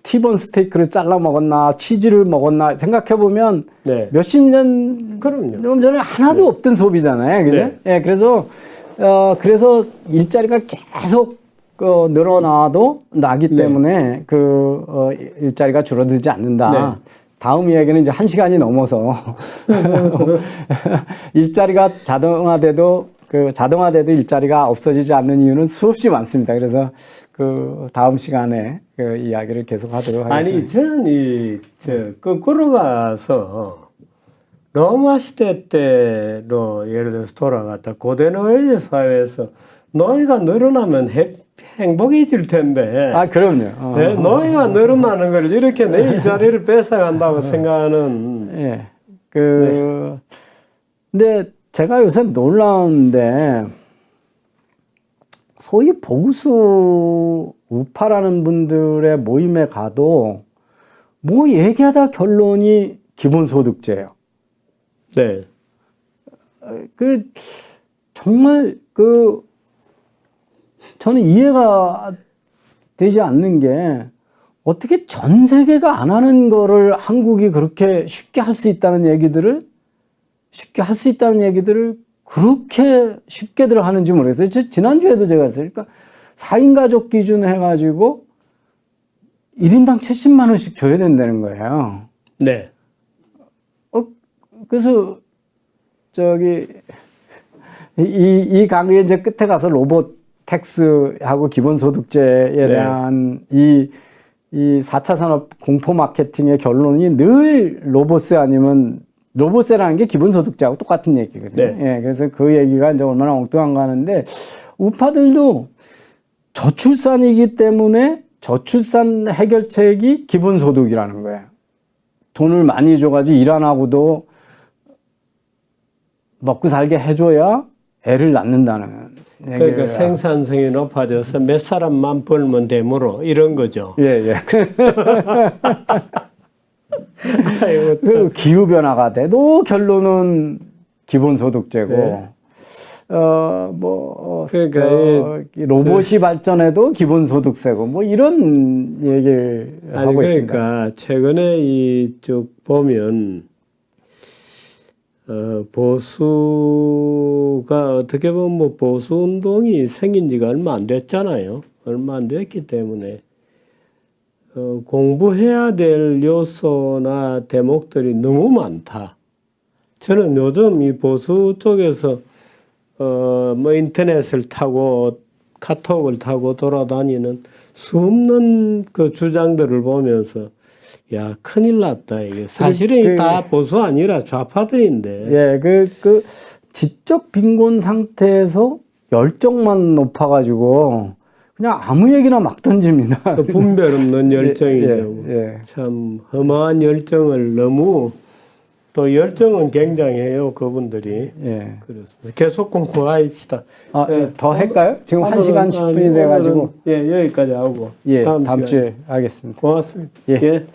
티본 스테이크를 잘라 먹었나, 치즈를 먹었나 생각해보면 몇십 년 전에 하나도 없던 소비잖아요. 그죠? 예, 그래서 일자리가 계속 늘어나도 나기 때문에 일자리가 줄어들지 않는다. 다음 이야기는 이제 1시간이 넘어서 일자리가 자동화돼도 일자리가 없어지지 않는 이유는 수없이 많습니다. 그래서 다음 시간에 이야기를 계속 하도록 하겠습니다. 아니, 저는 거꾸로 가서 로마 시대 때로 예를 들어서 돌아갔다 고대 노예 사회에서 노예가 늘어나면 행복해질 텐데. 아, 그럼요. 네, 노예가 늘어나는 걸 이렇게 내 일자리를 뺏어간다고 생각하는. 예. 근데 제가 요새 놀라운데, 소위 보수 우파라는 분들의 모임에 가도 뭐 얘기하다 결론이 기본소득제예요. 네. 정말 저는 이해가 되지 않는 게 어떻게 전 세계가 안 하는 거를 한국이 그렇게 쉽게 할 수 있다는 얘기들을 그렇게 쉽게들 하는지 모르겠어요. 지난주에도 제가 했어요. 그러니까 4인 가족 기준 해가지고 1인당 70만 원씩 줘야 된다는 거예요. 네. 그래서 이 강의 이제 끝에 가서 로봇 텍스하고 기본소득제에 대한 이 4차 산업 공포 마케팅의 결론이 늘 로봇세 아니면 로봇세라는 게 기본소득제하고 똑같은 얘기거든요. 예, 그래서 그 얘기가 이제 얼마나 엉뚱한가 하는데, 우파들도 저출산이기 때문에 저출산 해결책이 기본소득이라는 거예요. 돈을 많이 줘가지고 일 안 하고도 먹고 살게 해줘야 애를 낳는다는. 그러니까 생산성이 높아져서 몇 사람만 벌면 되므로 이런 거죠. 예. 기후변화가 돼도 결론은 기본소득제고, 그러니까 로봇이 발전해도 기본소득세고, 뭐 이런 얘기를 하고 있습니다. 그러니까 최근에 쭉 보면, 보수가 어떻게 보면 뭐 보수 운동이 생긴 지가 얼마 안 됐잖아요. 얼마 안 됐기 때문에 공부해야 될 요소나 대목들이 너무 많다. 저는 요즘 이 보수 쪽에서 뭐 인터넷을 타고 카톡을 타고 돌아다니는 수없는 그 주장들을 보면서 야, 큰일 났다. 이게 사실은 다 보수 아니라 좌파들인데. 예, 지적 빈곤 상태에서 열정만 높아가지고 그냥 아무 얘기나 막 던집니다. 분별 없는 열정이죠. 참 험한 열정을 너무, 또 열정은 굉장해요, 그분들이. 그렇습니다. 계속 공부합시다. 더 할까요? 지금 1시간 10분이 돼가지고. 여기까지 하고. 다음 주에 하겠습니다. 고맙습니다. 예.